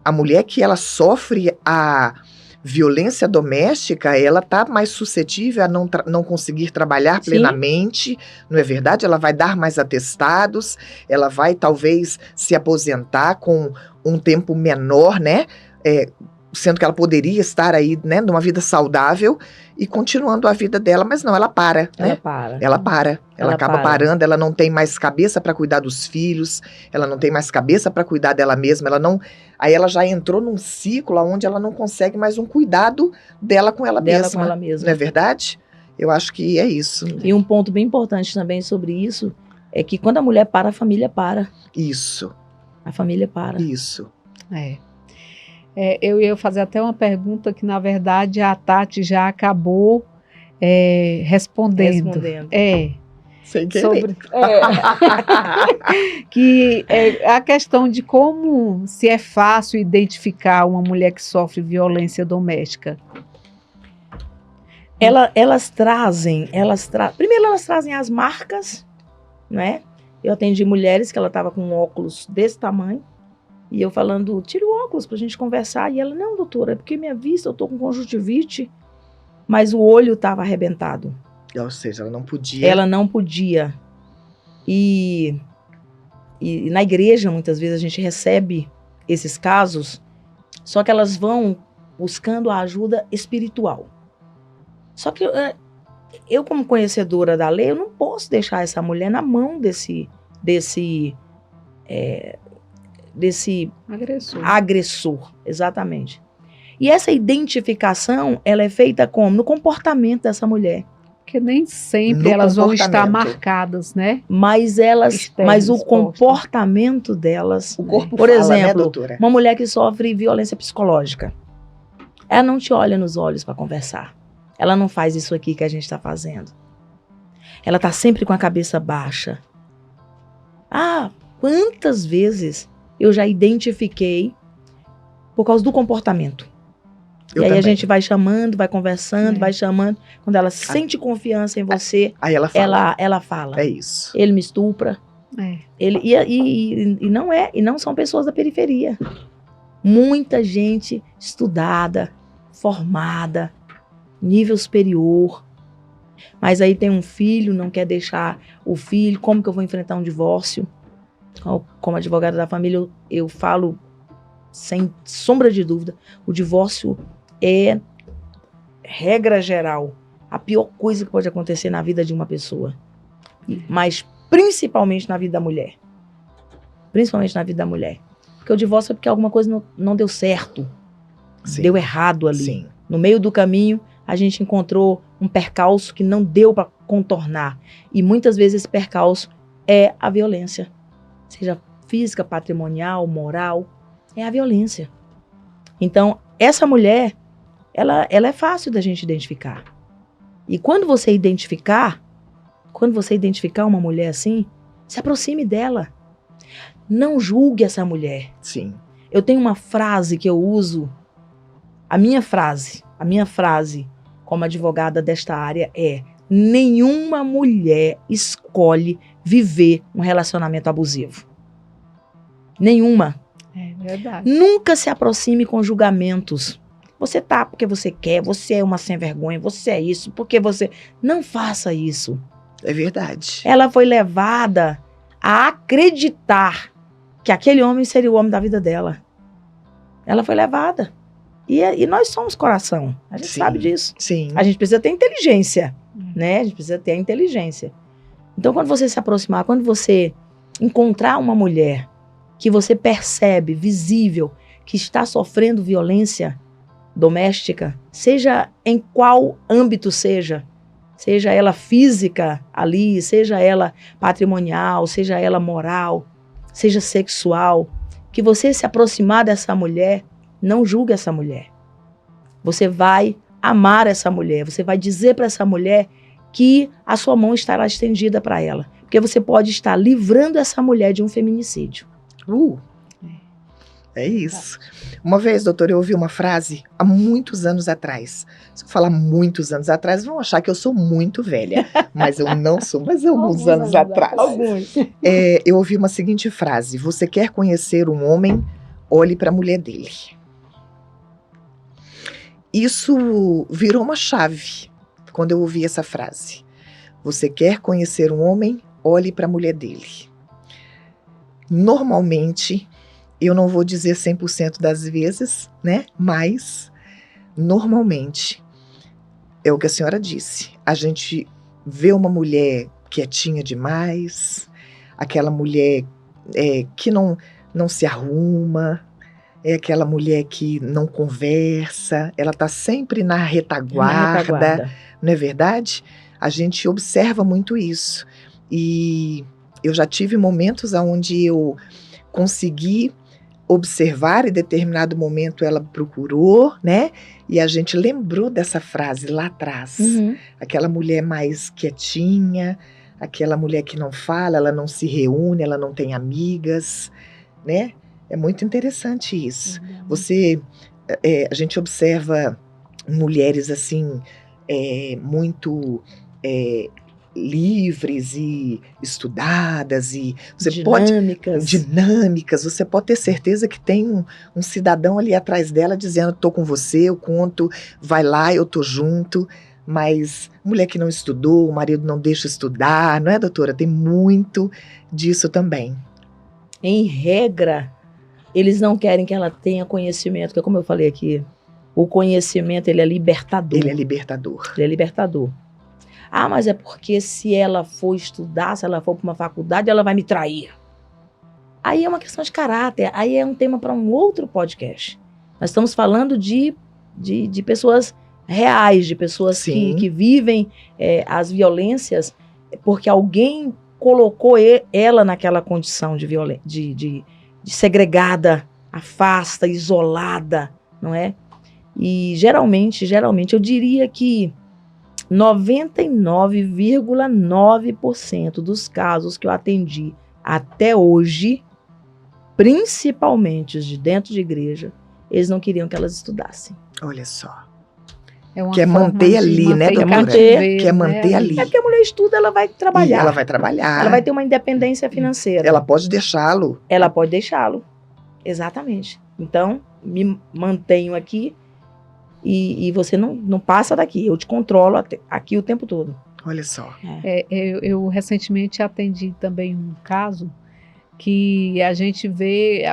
a mulher que ela sofre a violência doméstica, ela está mais suscetível a não conseguir trabalhar plenamente, não é verdade? Ela vai dar mais atestados, ela vai talvez se aposentar com um tempo menor, né? Sendo que ela poderia estar aí, né, numa vida saudável e continuando a vida dela, mas não, ela para, né? Ela acaba parando, ela não tem mais cabeça para cuidar dos filhos, ela não tem mais cabeça para cuidar dela mesma, aí ela já entrou num ciclo onde ela não consegue mais um cuidado dela com ela mesma. Não é verdade? Eu acho que é isso. E um ponto bem importante também sobre isso é que quando a mulher para, a família para. Isso. A família para. Isso. Eu ia fazer até uma pergunta que, na verdade, a Tati já acabou respondendo. Sem querer. Que a questão de como se é fácil identificar uma mulher que sofre violência doméstica. Elas trazem as marcas, né? Eu atendi mulheres que ela estava com um óculos desse tamanho. E eu falando, tira o óculos pra gente conversar. E ela, não, doutora, é porque minha vista, eu tô com conjuntivite. Mas o olho estava arrebentado. Ou seja, ela não podia. Ela não podia. E na igreja, muitas vezes, a gente recebe esses casos, só que elas vão buscando a ajuda espiritual. Só que eu, como conhecedora da lei, eu não posso deixar essa mulher na mão desse agressor, exatamente. E essa identificação, ela é feita como? No comportamento dessa mulher. Porque nem sempre elas vão estar marcadas, né? Mas o comportamento delas... O corpo por fala, exemplo, né, doutora? Uma mulher que sofre violência psicológica, ela não te olha nos olhos para conversar. Ela não faz isso aqui que a gente está fazendo. Ela está sempre com a cabeça baixa. Quantas vezes eu já identifiquei por causa do comportamento. E aí também. A gente vai chamando, vai conversando, vai chamando. Quando ela sente confiança em você, aí ela fala. É isso. Ele me estupra. E não são pessoas da periferia. Muita gente estudada, formada, nível superior. Mas aí tem um filho, não quer deixar o filho. Como que eu vou enfrentar um divórcio? Como advogada da família, eu falo sem sombra de dúvida, o divórcio é, regra geral, a pior coisa que pode acontecer na vida de uma pessoa. Mas principalmente na vida da mulher. Principalmente na vida da mulher. Porque o divórcio é porque alguma coisa não deu certo. Sim. Deu errado ali. Sim. No meio do caminho, a gente encontrou um percalço que não deu para contornar. E muitas vezes esse percalço é a violência. Seja física, patrimonial, moral, é a violência. Então, essa mulher, ela é fácil da gente identificar. E quando você identificar uma mulher assim, se aproxime dela. Não julgue essa mulher. Sim. Eu tenho uma frase que eu uso, a minha frase como advogada desta área é: nenhuma mulher escolhe viver um relacionamento abusivo. Nenhuma. É verdade. Nunca se aproxime com julgamentos. Você tá porque você quer, você é uma sem vergonha, você é isso, porque você... Não faça isso. É verdade. Ela foi levada a acreditar que aquele homem seria o homem da vida dela. Ela foi levada. E nós somos coração. A gente Sim. sabe disso. Sim. A gente precisa ter inteligência, né? A gente precisa ter a inteligência. Então, quando você se aproximar, quando você encontrar uma mulher que você percebe, visível, que está sofrendo violência doméstica, seja em qual âmbito seja ela física ali, seja ela patrimonial, seja ela moral, seja sexual, que você se aproximar dessa mulher, não julgue essa mulher. Você vai amar essa mulher, você vai dizer para essa mulher que a sua mão estará estendida para ela, porque você pode estar livrando essa mulher de um feminicídio. É isso. Uma vez, doutora, eu ouvi uma frase há muitos anos atrás. Se eu falar muitos anos atrás, vão achar que eu sou muito velha. Mas eu não sou, mas alguns anos atrás. Alguns. Eu ouvi uma seguinte frase: você quer conhecer um homem, olhe para a mulher dele. Isso virou uma chave quando eu ouvi essa frase. Você quer conhecer um homem, olhe para a mulher dele. Normalmente, eu não vou dizer 100% das vezes, né? Mas, normalmente, é o que a senhora disse. A gente vê uma mulher quietinha demais, aquela mulher que não se arruma, é aquela mulher que não conversa, ela está sempre na retaguarda, não é verdade? A gente observa muito isso. E eu já tive momentos onde eu consegui observar, em determinado momento ela procurou, né? E a gente lembrou dessa frase lá atrás. Uhum. Aquela mulher mais quietinha, aquela mulher que não fala, ela não se reúne, ela não tem amigas, né? É muito interessante isso. A gente observa mulheres assim, muito livres e estudadas e dinâmicas. Você pode ter certeza que tem um cidadão ali atrás dela dizendo: tô com você, eu conto, vai lá, eu tô junto. Mas mulher que não estudou, o marido não deixa estudar, não é, doutora? Tem muito disso também. Em regra, eles não querem que ela tenha conhecimento, porque como eu falei aqui, o conhecimento ele é libertador. Ele é libertador. Ele é libertador. Ah, mas é porque se ela for estudar, se ela for para uma faculdade, ela vai me trair. Aí é uma questão de caráter, aí é um tema para um outro podcast. Nós estamos falando de pessoas reais, de pessoas que vivem as violências porque alguém colocou ela naquela condição de segregada, afasta, isolada, não é? E geralmente eu diria que 99,9% dos casos que eu atendi até hoje, principalmente os de dentro de igreja, eles não queriam que elas estudassem. Olha só. Quer manter ali, né, doutora? Quer manter ali. É porque a mulher estuda, ela vai trabalhar. E ela vai trabalhar. Ela vai ter uma independência financeira. Ela pode deixá-lo. Ela pode deixá-lo. Exatamente. Então, me mantenho aqui e você não passa daqui. Eu te controlo aqui o tempo todo. Olha só. Eu recentemente atendi também um caso que a gente vê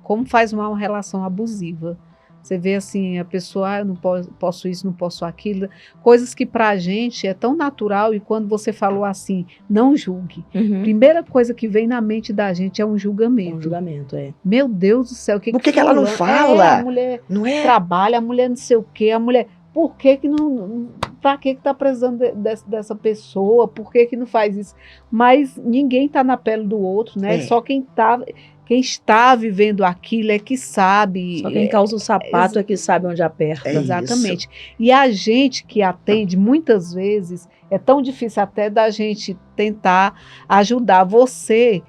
como faz uma relação abusiva. Você vê assim, a pessoa, eu não posso isso, não posso aquilo, coisas que pra gente é tão natural, e quando você falou assim, não julgue, primeira coisa que vem na mente da gente é um julgamento. Um julgamento, Meu Deus do céu, o que ela não fala? A mulher não trabalha, a mulher não sei o quê, a mulher... Por que não... Pra que tá precisando dessa pessoa? Por que não faz isso? Mas ninguém tá na pele do outro, né? Só quem está vivendo aquilo é que sabe. Só quem calça o sapato é que sabe onde aperta. Exatamente. E a gente que atende, muitas vezes, é tão difícil até da gente tentar ajudar. Você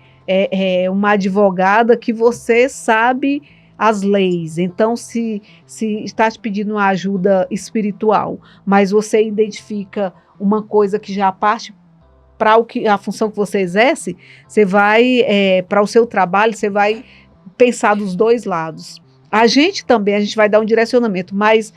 uma advogada que você sabe as leis. Então, se está te pedindo uma ajuda espiritual, mas você identifica uma coisa que já parte para a função que você exerce, você vai, para o seu trabalho, você vai pensar dos dois lados. A gente vai dar um direcionamento, mas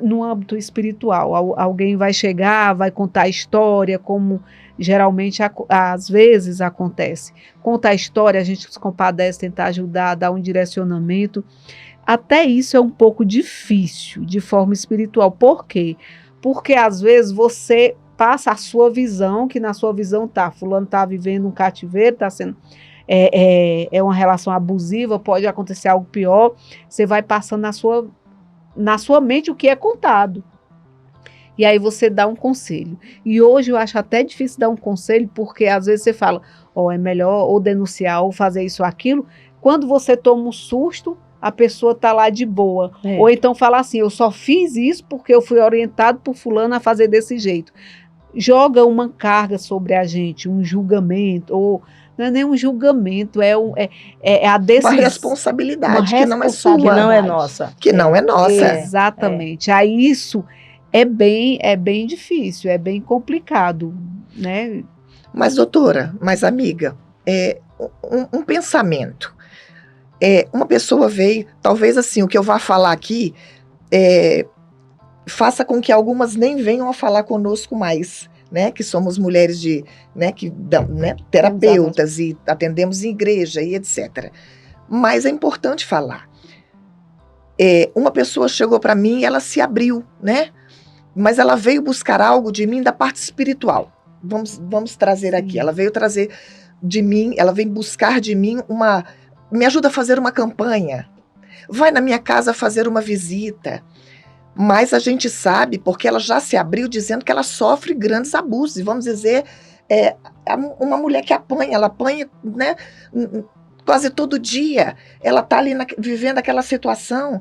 no âmbito espiritual, alguém vai chegar, vai contar a história, como geralmente às vezes acontece. Contar a história, a gente se compadece, tentar ajudar, dar um direcionamento. Até isso é um pouco difícil de forma espiritual. Por quê? Porque às vezes você passa a sua visão, que na sua visão fulano está vivendo um cativeiro, está sendo... É uma relação abusiva, pode acontecer algo pior, você vai passando na sua mente o que é contado. E aí você dá um conselho. E hoje eu acho até difícil dar um conselho, porque às vezes você fala, é melhor ou denunciar ou fazer isso ou aquilo. Quando você toma um susto, a pessoa está lá de boa. Ou então fala assim, eu só fiz isso porque eu fui orientado por fulano a fazer desse jeito. Joga uma carga sobre a gente, um julgamento, ou não é nem um julgamento, é a decisão. Uma responsabilidade que não é sua. Que não é nossa. Que não é nossa. Exatamente. Aí isso é bem difícil, é bem complicado, né? Mas, doutora, amiga, um pensamento. Uma pessoa veio, talvez assim, o que eu vá falar aqui, faça com que algumas nem venham a falar conosco mais, né? Que somos mulheres terapeutas e atendemos em igreja e etc. Mas é importante falar. Uma pessoa chegou para mim e ela se abriu, né? Mas ela veio buscar algo de mim da parte espiritual. Vamos trazer aqui. Ela veio trazer de mim, ela vem buscar de mim me ajuda a fazer uma campanha. Vai na minha casa fazer uma visita. Mas a gente sabe, porque ela já se abriu dizendo que ela sofre grandes abusos. E vamos dizer, uma mulher que ela apanha, né, quase todo dia. Ela está ali vivendo aquela situação.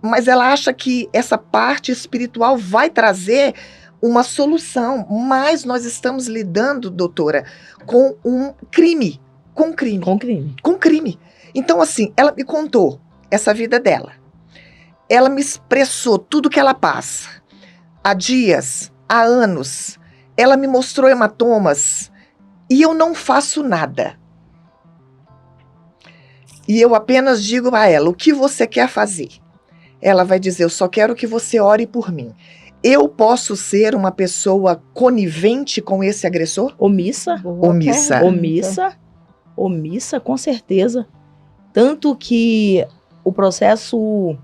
Mas ela acha que essa parte espiritual vai trazer uma solução. Mas nós estamos lidando, doutora, com um crime. Com crime. Então, assim, ela me contou essa vida dela. Ela me expressou tudo que ela passa. Há dias, há anos. Ela me mostrou hematomas. E eu não faço nada. E eu apenas digo a ela, o que você quer fazer? Ela vai dizer, eu só quero que você ore por mim. Eu posso ser uma pessoa conivente com esse agressor? Omissa, com certeza. Tanto que o processo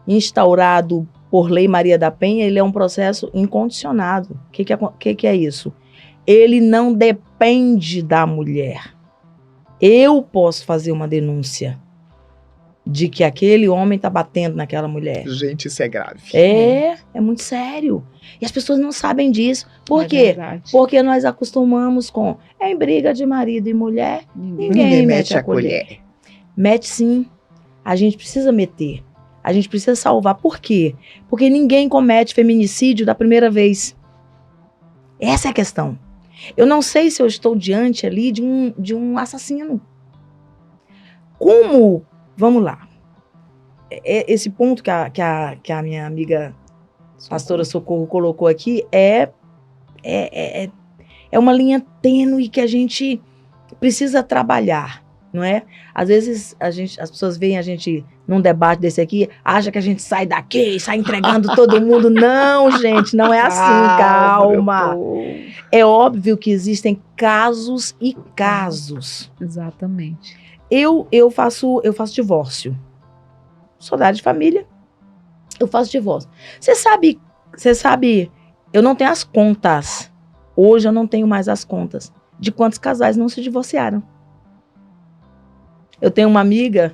instaurado por Lei Maria da Penha, ele é um processo incondicionado. O que é isso? Ele não depende da mulher. Eu posso fazer uma denúncia de que aquele homem está batendo naquela mulher. Gente, isso é grave. É muito sério. E as pessoas não sabem disso. Por quê? Porque nós acostumamos com... em briga de marido e mulher, ninguém mete a colher. Mete sim. A gente precisa meter. A gente precisa salvar. Por quê? Porque ninguém comete feminicídio da primeira vez. Essa é a questão. Eu não sei se eu estou diante ali de um assassino. Como... Vamos lá. Esse ponto que a minha amiga pastora Socorro colocou aqui é uma linha tênue que a gente precisa trabalhar, não é? Às vezes as pessoas veem a gente num debate desse aqui, acha que a gente sai daqui, sai entregando todo mundo. Não, gente, não é assim, calma. É óbvio que existem casos e casos. Exatamente. Eu faço divórcio. Sou da área de família, eu faço divórcio. Você sabe, eu não tenho as contas. Hoje eu não tenho mais as contas de quantos casais não se divorciaram. Eu tenho uma amiga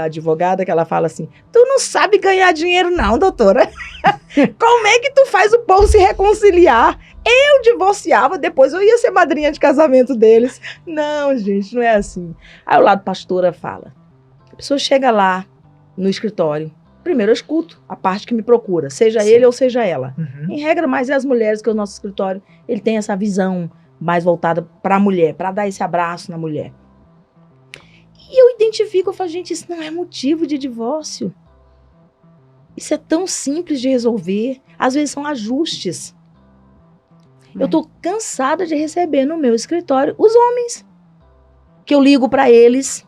advogada, que ela fala assim, tu não sabe ganhar dinheiro não, doutora. Como é que tu faz o povo se reconciliar? Eu divorciava, depois eu ia ser madrinha de casamento deles. Não, gente, não é assim. Aí o lado pastora fala, a pessoa chega lá no escritório, primeiro eu escuto a parte que me procura, seja ele ou seja ela. Em regra, mais é as mulheres, que o nosso escritório, ele tem essa visão mais voltada para a mulher, para dar esse abraço na mulher. E eu identifico, eu falo, gente, isso não é motivo de divórcio. Isso é tão simples de resolver. Às vezes são ajustes. Eu tô cansada de receber no meu escritório os homens. Que eu ligo para eles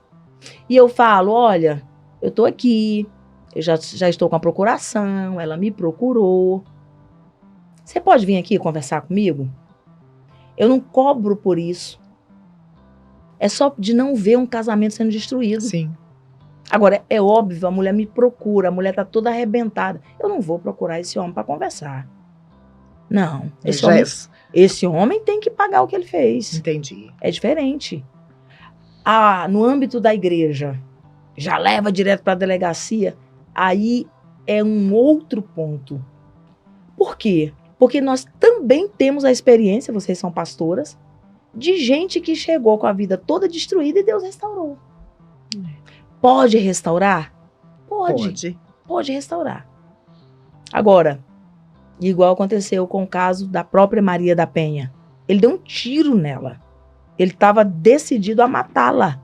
e eu falo, olha, eu tô aqui, eu já estou com a procuração, ela me procurou. Você pode vir aqui conversar comigo? Eu não cobro por isso. É só de não ver um casamento sendo destruído. Sim. Agora, é óbvio, a mulher me procura, a mulher tá toda arrebentada. Eu não vou procurar esse homem para conversar. Não. Esse homem tem que pagar o que ele fez. Entendi. É diferente. No âmbito da igreja, já leva direto para a delegacia, aí é um outro ponto. Por quê? Porque nós também temos a experiência, vocês são pastoras, de gente que chegou com a vida toda destruída e Deus restaurou. Pode restaurar? Pode. Pode restaurar. Agora, igual aconteceu com o caso da própria Maria da Penha. Ele deu um tiro nela. Ele estava decidido a matá-la.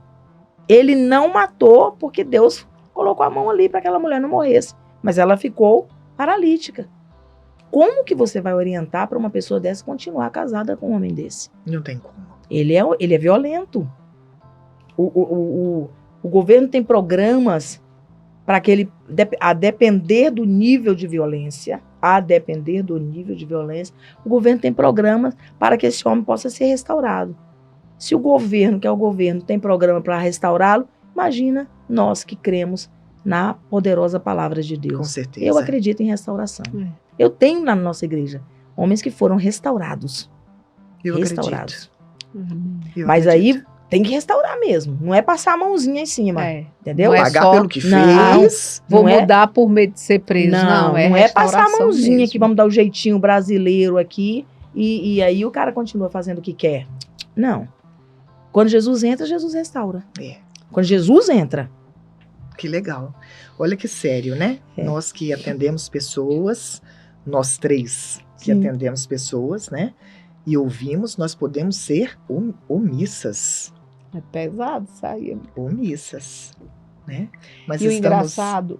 Ele não matou porque Deus colocou a mão ali para que aquela mulher não morresse. Mas ela ficou paralítica. Como que você vai orientar para uma pessoa dessa continuar casada com um homem desse? Não tem como. Ele é violento. O governo tem programas para que ele, a depender do nível de violência, o governo tem programas para que esse homem possa ser restaurado. Se o governo, que é o governo, tem programa para restaurá-lo, imagina nós que cremos na poderosa palavra de Deus. Com certeza. Eu acredito em restauração. Eu tenho na nossa igreja homens que foram restaurados. Restaurados. Mas aí tem que restaurar mesmo. Não é passar a mãozinha em cima. Entendeu? Não é pagar só, pelo que fez. Vou mudar por medo de ser preso. Não é passar a mãozinha mesmo. que vamos dar o jeitinho brasileiro aqui e aí o cara continua fazendo o que quer. Não. Quando Jesus entra, Jesus restaura. Quando Jesus entra. Que legal. Olha que sério, né? Nós que atendemos pessoas, nós três que atendemos pessoas, né? E ouvimos, nós podemos ser omissas. É pesado isso aí. Omissas, né? Mas e o engraçado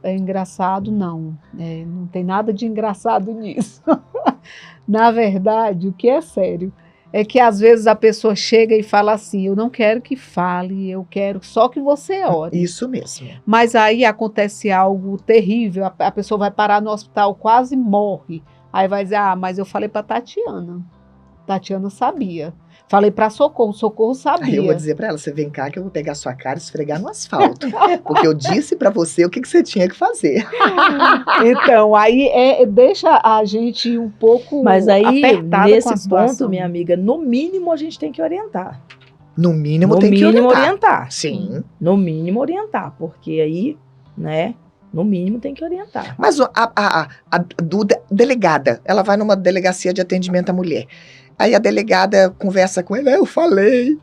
não. Não tem nada de engraçado nisso. Na verdade, o que é sério é que às vezes a pessoa chega e fala assim, eu não quero que fale, eu quero só que você ore. Isso mesmo. Mas aí acontece algo terrível, a pessoa vai parar no hospital, quase morre. Aí vai dizer, mas eu falei para Tatiana. Tatiana sabia. Falei para Socorro sabia. Aí eu vou dizer para ela, você vem cá que eu vou pegar sua cara e esfregar no asfalto. Porque eu disse para você o que você tinha que fazer. Então, aí deixa a gente um pouco Mas aí, apertada nesse com a situação. ponto, minha amiga, no mínimo a gente tem que orientar. No mínimo tem que orientar. Sim. No mínimo orientar, porque aí, né, no mínimo tem que orientar. Mas a delegada, ela vai numa delegacia de atendimento à mulher. Aí a delegada conversa com ele, eu falei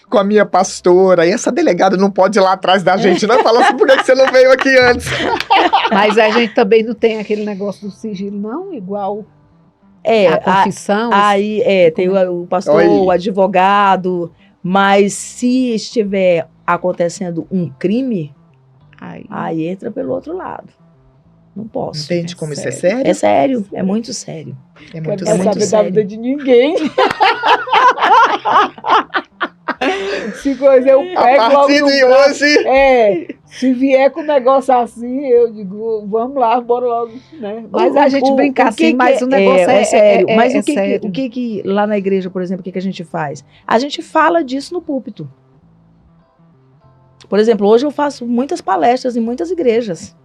com a minha pastora, e essa delegada não pode ir lá atrás da gente, não fala assim, por que você não veio aqui antes? Mas a gente também não tem aquele negócio do sigilo, não? Igual a confissão. Aí tem o pastor, o advogado, mas se estiver acontecendo um crime, aí entra pelo outro lado. Não posso. Entende como isso é sério? É sério, é muito sério. É muito sério. Não quero saber da vida de ninguém. Se coisa eu pego a partir de hoje. Se vier com um negócio assim, eu digo, vamos lá, bora logo, né? Mas a gente brinca assim, mas o negócio é sério. Mas sério. O que lá na igreja, por exemplo, o que a gente faz? A gente fala disso no púlpito. Por exemplo, hoje eu faço muitas palestras em muitas igrejas.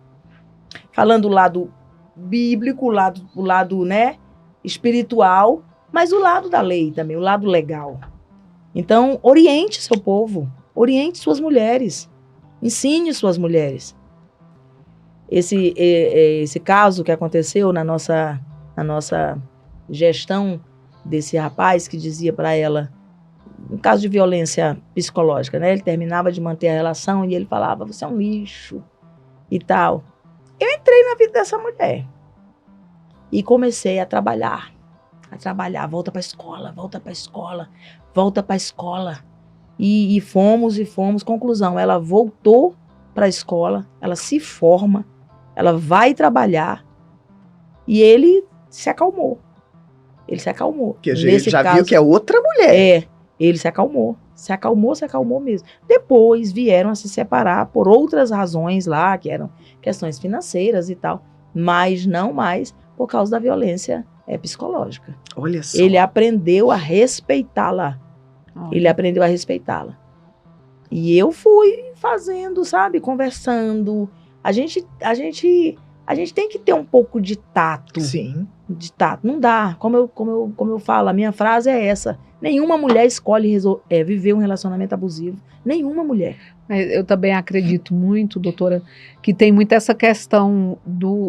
Falando o lado bíblico, o lado, né, espiritual, mas o lado da lei também, o lado legal. Então, oriente seu povo, oriente suas mulheres, ensine suas mulheres. Esse caso que aconteceu na nossa gestão desse rapaz que dizia para ela, um caso de violência psicológica, né? Ele terminava de manter a relação e ele falava, você é um lixo e tal. Eu entrei na vida dessa mulher e comecei a trabalhar, volta para a escola, volta para a escola. E fomos. Conclusão, ela voltou para a escola, ela se forma, ela vai trabalhar e ele se acalmou. Ele se acalmou. Porque já viu que é outra mulher. Ele se acalmou. Se acalmou mesmo. Depois vieram a se separar por outras razões lá, que eram questões financeiras e tal, mas não mais por causa da violência psicológica. Olha só. Ele aprendeu a respeitá-la. Ele aprendeu a respeitá-la. E eu fui fazendo, sabe, conversando. A gente tem que ter um pouco de tato. Sim. De tato. Não dá. Como eu falo, a minha frase é essa. Nenhuma mulher escolhe viver um relacionamento abusivo. Nenhuma mulher. Eu também acredito muito, doutora, que tem muito essa questão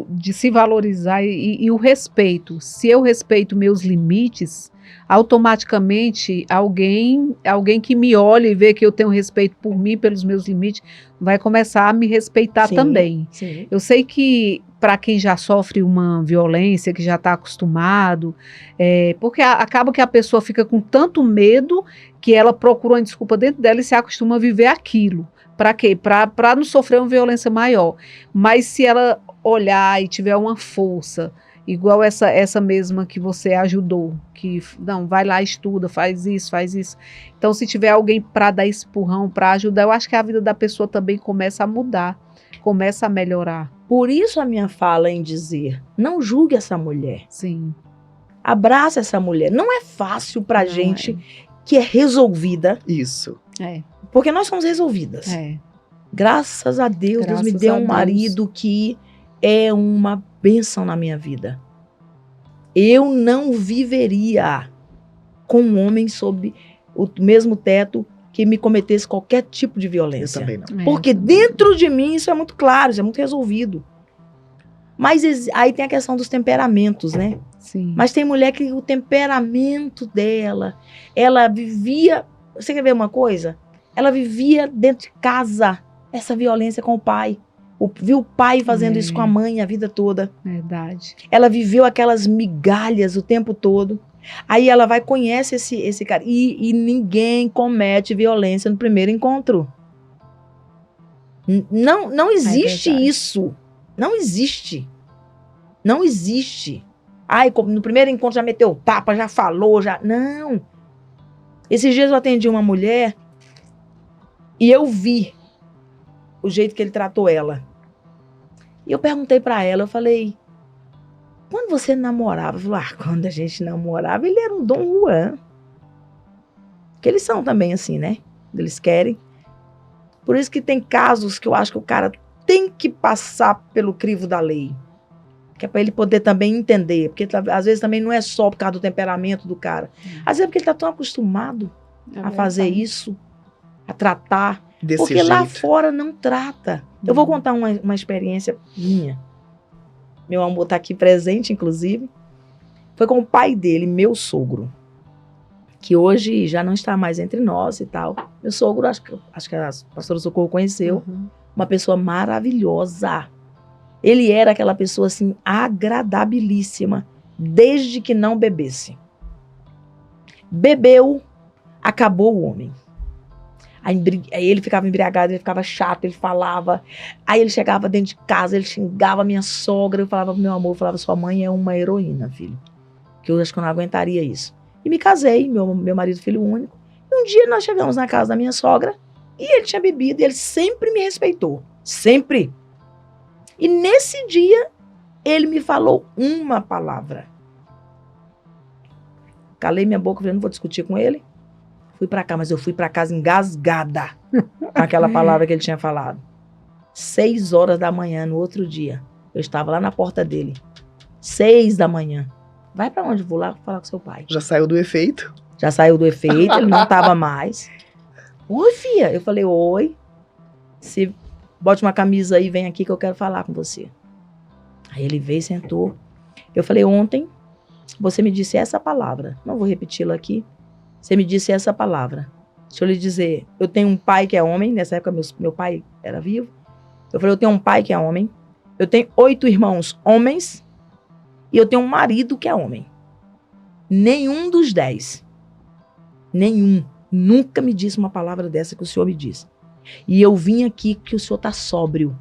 de se valorizar e o respeito. Se eu respeito meus limites, automaticamente alguém que me olha e vê que eu tenho respeito por mim, pelos meus limites, vai começar a me respeitar também. Sim. Eu sei que para quem já sofre uma violência, que já está acostumado, porque acaba que a pessoa fica com tanto medo que ela procura uma desculpa dentro dela e se acostuma a viver aquilo. Para quê? Para não sofrer uma violência maior. Mas se ela olhar e tiver uma força, igual essa mesma que você ajudou, que não, vai lá, estuda, faz isso. Então, se tiver alguém para dar esse empurrão, para ajudar, eu acho que a vida da pessoa também começa a mudar, começa a melhorar. Por isso a minha fala em dizer, não julgue essa mulher. Sim. Abraça essa mulher. Não é fácil pra gente que é resolvida. Isso. Porque nós somos resolvidas. Graças a Deus, Deus me deu um marido que é uma bênção na minha vida. Eu não viveria com um homem sob o mesmo teto que me cometesse qualquer tipo de violência. Eu também não. Porque dentro de mim isso é muito claro, isso é muito resolvido. Mas aí tem a questão dos temperamentos, né? Sim. Mas tem mulher que o temperamento dela, ela vivia... Você quer ver uma coisa? Ela vivia dentro de casa essa violência com o pai. Viu o pai fazendo isso com a mãe a vida toda. Verdade. Ela viveu aquelas migalhas o tempo todo. Aí ela vai, conhece esse cara. E ninguém comete violência no primeiro encontro. Não existe isso. Não existe. Não existe. Ai, no primeiro encontro já meteu o tapa, já falou, já... Não. Esses dias eu atendi uma mulher e eu vi o jeito que ele tratou ela. E eu perguntei pra ela, eu falei... Quando você namorava? Ela falou, quando a gente namorava, ele era um Dom Juan. Que eles são também assim, né? Eles querem. Por isso que tem casos que eu acho que o cara tem que passar pelo crivo da lei. Que é pra ele poder também entender. Porque às vezes também não é só por causa do temperamento do cara. Às vezes é porque ele tá tão acostumado a fazer isso, a tratar. Porque lá fora não trata. Eu vou contar uma experiência minha. Meu amor tá aqui presente, inclusive. Foi com o pai dele, meu sogro. Que hoje já não está mais entre nós e tal. Meu sogro, acho que a pastora Socorro conheceu. Uma pessoa maravilhosa. Ele era aquela pessoa, assim, agradabilíssima. Desde que não bebesse. Bebeu, acabou o homem. Aí ele ficava embriagado, ele ficava chato, ele falava. Aí ele chegava dentro de casa, ele xingava a minha sogra. Eu falava pro meu amor, eu falava, sua mãe é uma heroína, filho. Que eu acho que eu não aguentaria isso. E me casei, meu marido filho único. E um dia nós chegamos na casa da minha sogra e ele tinha bebido e ele sempre me respeitou. Sempre. E nesse dia, ele me falou uma palavra. Calei minha boca, falei, não vou discutir com ele. Fui pra cá, mas eu fui pra casa engasgada com aquela palavra que ele tinha falado. 6 horas da manhã, no outro dia, eu estava lá na porta dele. 6 da manhã. Vai pra onde? Vou lá falar com seu pai. Já saiu do efeito? Já saiu do efeito, ele não estava mais. Oi, filha. Eu falei, oi. Se bote uma camisa aí, vem aqui que eu quero falar com você. Aí ele veio e sentou. Eu falei, ontem você me disse essa palavra. Não vou repeti-la aqui. Você me disse essa palavra. Deixa eu lhe dizer, eu tenho um pai que é homem. Nessa época meu pai era vivo. Eu falei, eu tenho um pai que é homem. Eu tenho 8 irmãos homens. E eu tenho um marido que é homem. Nenhum dos 10. Nenhum Nunca me disse uma palavra dessa que o senhor me disse. E eu vim aqui que o senhor está sóbrio.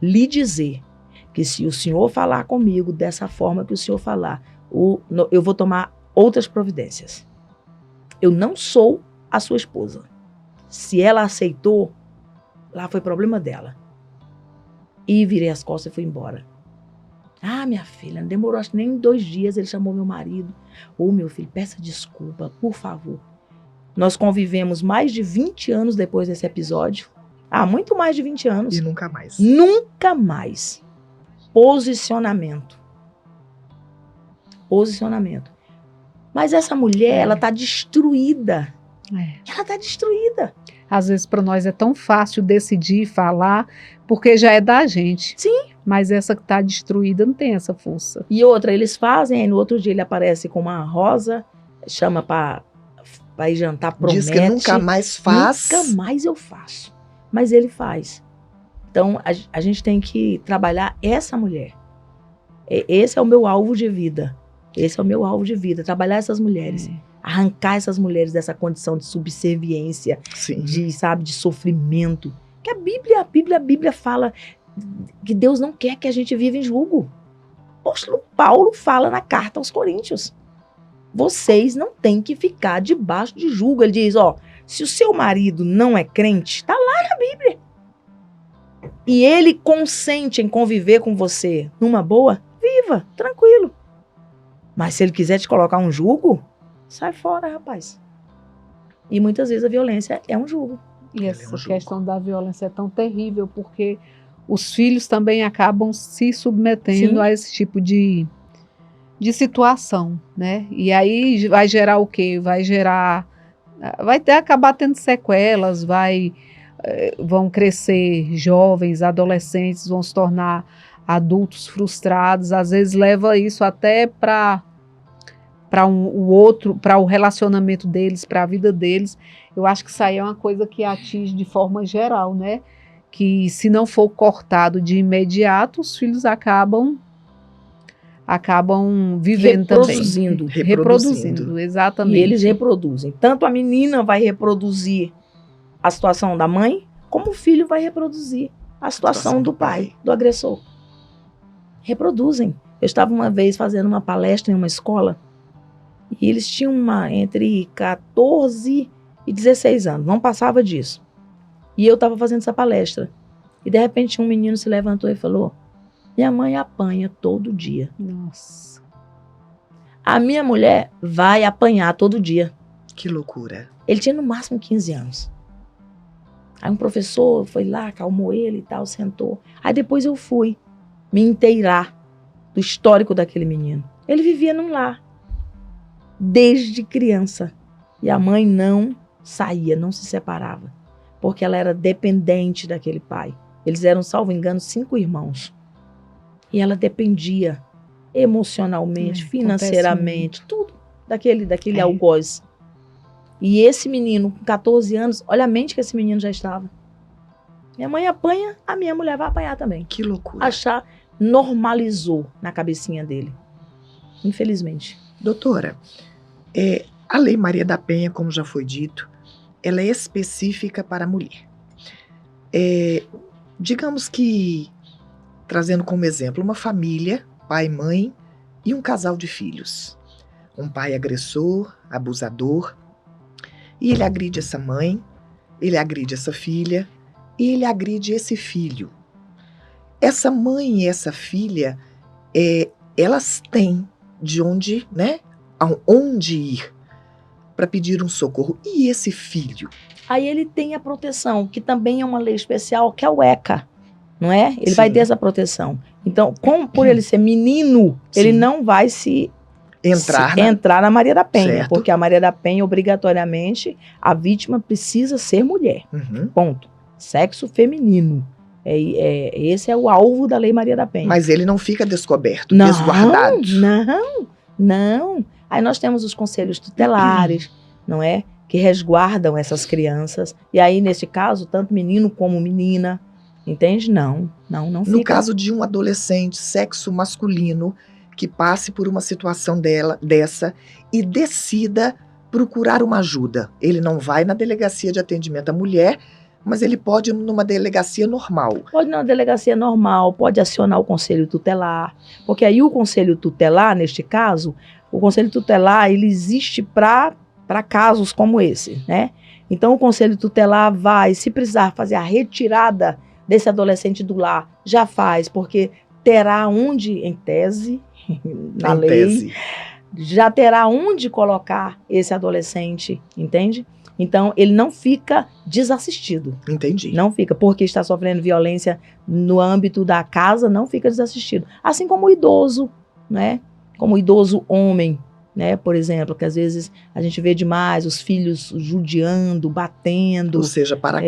Lhe dizer que se o senhor falar comigo dessa forma que o senhor falar, eu vou tomar outras providências. Eu não sou a sua esposa. Se ela aceitou, lá foi problema dela. E virei as costas e fui embora. Ah, minha filha, não demorou acho que nem 2 dias, ele chamou meu marido. Ô, meu filho, peça desculpa, por favor. Nós convivemos mais de 20 anos depois desse episódio. Ah, muito mais de 20 anos. E nunca mais. Nunca mais. Posicionamento. Posicionamento. Mas essa mulher, ela tá destruída. Ela tá destruída. Às vezes para nós é tão fácil decidir, falar, porque já é da gente. Sim. Mas essa que tá destruída não tem essa força. E outra, eles fazem, aí no outro dia ele aparece com uma rosa, chama pra ir jantar, promete. Diz que nunca mais faz. Nunca mais eu faço. Mas ele faz. Então, a gente tem que trabalhar essa mulher. Esse é o meu alvo de vida. Esse é o meu alvo de vida. Trabalhar essas mulheres. Arrancar essas mulheres dessa condição de subserviência, Sim. de sofrimento. Que a Bíblia fala que Deus não quer que a gente viva em julgo. O apóstolo Paulo fala na carta aos Coríntios. Vocês não têm que ficar debaixo de julgo. Ele diz, se o seu marido não é crente, está lá na Bíblia. E ele consente em conviver com você numa boa, viva, tranquilo. Mas se ele quiser te colocar um julgo, sai fora, rapaz. E muitas vezes a violência é um julgo. E essa questão da violência é tão terrível, porque os filhos também acabam se submetendo a esse tipo de situação, né? E aí vai gerar o quê? Vai acabar tendo sequelas, vão crescer jovens, adolescentes, vão se tornar adultos frustrados, às vezes leva isso até para o relacionamento deles, para a vida deles. Eu acho que isso aí é uma coisa que atinge de forma geral, né? Que se não for cortado de imediato, os filhos acabam vivendo reproduzindo, exatamente. E eles reproduzem. Tanto a menina vai reproduzir a situação da mãe, como o filho vai reproduzir a situação do pai, do agressor. Reproduzem. Eu estava uma vez fazendo uma palestra em uma escola e eles tinham entre 14 e 16 anos, não passava disso. E eu estava fazendo essa palestra. E de repente um menino se levantou e falou: minha mãe apanha todo dia. Nossa. A minha mulher vai apanhar todo dia. Que loucura. Ele tinha no máximo 15 anos. Aí um professor foi lá, acalmou ele e tal, sentou. Aí depois eu fui me inteirar do histórico daquele menino. Ele vivia num lar, desde criança. E a mãe não saía, não se separava, porque ela era dependente daquele pai. Eles eram, salvo engano, 5 irmãos. E ela dependia emocionalmente, financeiramente, tudo daquele algoz. E esse menino, com 14 anos, olha a mente que esse menino já estava. Minha mãe apanha, a minha mulher vai apanhar também. Que loucura. Normalizou na cabecinha dele. Infelizmente. Doutora, a Lei Maria da Penha, como já foi dito, ela é específica para a mulher. Digamos que, trazendo como exemplo, uma família, pai, mãe e um casal de filhos. Um pai agressor, abusador, e ele agride essa mãe, ele agride essa filha, e ele agride esse filho. Essa mãe e essa filha, elas têm de onde, aonde ir para pedir um socorro. E esse filho? Aí ele tem a proteção, que também é uma lei especial, que é o ECA, não é? Ele Sim. vai ter essa proteção. Então, por ele ser menino, Sim. ele não vai entrar na Maria da Penha, certo. porque a Maria da Penha, obrigatoriamente, a vítima precisa ser mulher. Uhum. Ponto. Sexo feminino. Esse é o alvo da Lei Maria da Penha. Mas ele não fica descoberto, desguardado. Não. Aí nós temos os conselhos tutelares, não é? Que resguardam essas crianças. E aí, nesse caso, tanto menino como menina, entende? Não fica. No caso de um adolescente, sexo masculino, que passe por uma situação dessa e decida procurar uma ajuda? Ele não vai na delegacia de atendimento à mulher, mas ele pode ir numa delegacia normal. Pode ir numa delegacia normal, pode acionar o conselho tutelar, porque aí o conselho tutelar, neste caso, o conselho tutelar, ele existe para casos como esse, né? Então o conselho tutelar vai, se precisar fazer a retirada desse adolescente do lar, já faz, porque terá onde, em tese, na lei, Tese. já terá onde colocar esse adolescente, entende? Então, ele não fica desassistido. Entendi. Não fica, porque está sofrendo violência no âmbito da casa, não fica desassistido. Assim como o idoso, né? Como o idoso homem, né? Por exemplo, que às vezes a gente vê demais os filhos judiando, batendo. Ou seja, para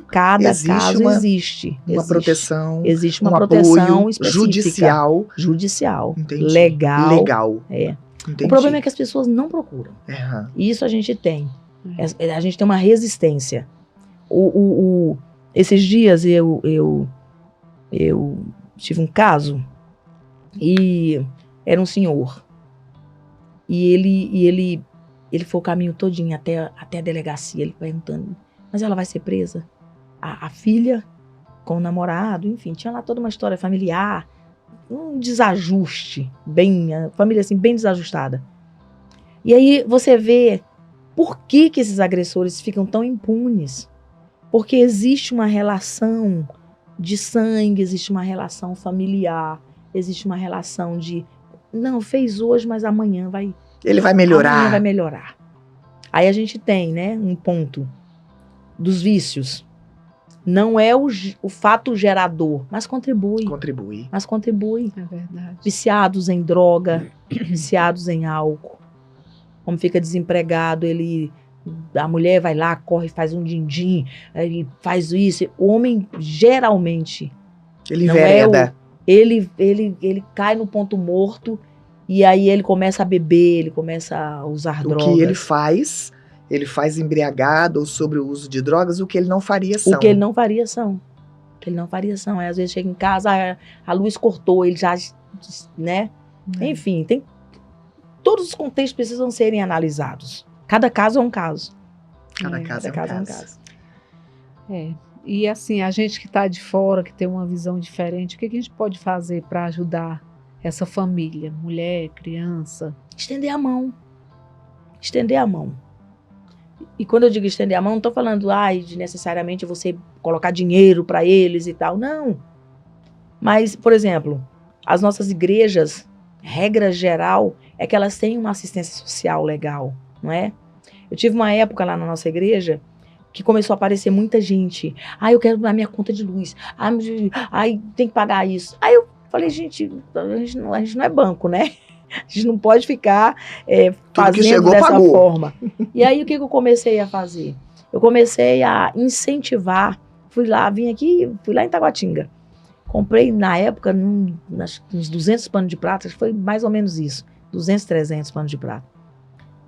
cada Existe caso uma existe uma proteção, existe uma um proteção apoio específica. judicial, Entendi. legal. Entendi. O problema é que as pessoas não procuram. Uhum. E isso a gente tem. A gente tem uma resistência. Esses dias eu tive um caso e era um senhor. E ele foi o caminho todinho até a delegacia, ele perguntando, mas ela vai ser presa? A filha com o namorado, enfim, tinha lá toda uma história familiar, um desajuste, a família assim, bem desajustada. E aí você vê por que esses agressores ficam tão impunes. Porque existe uma relação de sangue, existe uma relação familiar, existe uma relação de, não, fez hoje, mas amanhã vai... Ele vai melhorar. Amanhã vai melhorar. Aí a gente tem, né, um ponto dos vícios. Não é o fato gerador, mas contribui. Mas contribui. É verdade. Viciados em droga, viciados em álcool. O homem fica desempregado, a mulher vai lá, corre, faz um din-din, ele faz isso. O homem, geralmente, ele envereda. Ele cai no ponto morto e aí ele começa a beber, ele começa a usar drogas. O que ele faz embriagado ou sobre o uso de drogas, o que ele não faria são. O que ele não faria são. Aí, às vezes chega em casa, a luz cortou, ele já, né? Enfim, todos os contextos precisam serem analisados. Cada caso é um caso. Cada caso é um caso. E assim, a gente que está de fora, que tem uma visão diferente, o que a gente pode fazer para ajudar essa família? Mulher, criança? Estender a mão. Estender a mão. E quando eu digo estender a mão, não estou falando de necessariamente você colocar dinheiro para eles e tal. Não. Mas, por exemplo, as nossas igrejas, regra geral, é que elas têm uma assistência social legal, não é? Eu tive uma época lá na nossa igreja que começou a aparecer muita gente. Eu quero na minha conta de luz. Tem que pagar isso. Aí eu falei, gente, a gente não é banco, né? A gente não pode ficar fazendo dessa forma. E aí, o que eu comecei a fazer? Eu comecei a incentivar. Fui lá em Taguatinga. Comprei, na época, uns 200 panos de prata, foi mais ou menos isso. 200, 300 panos de prata.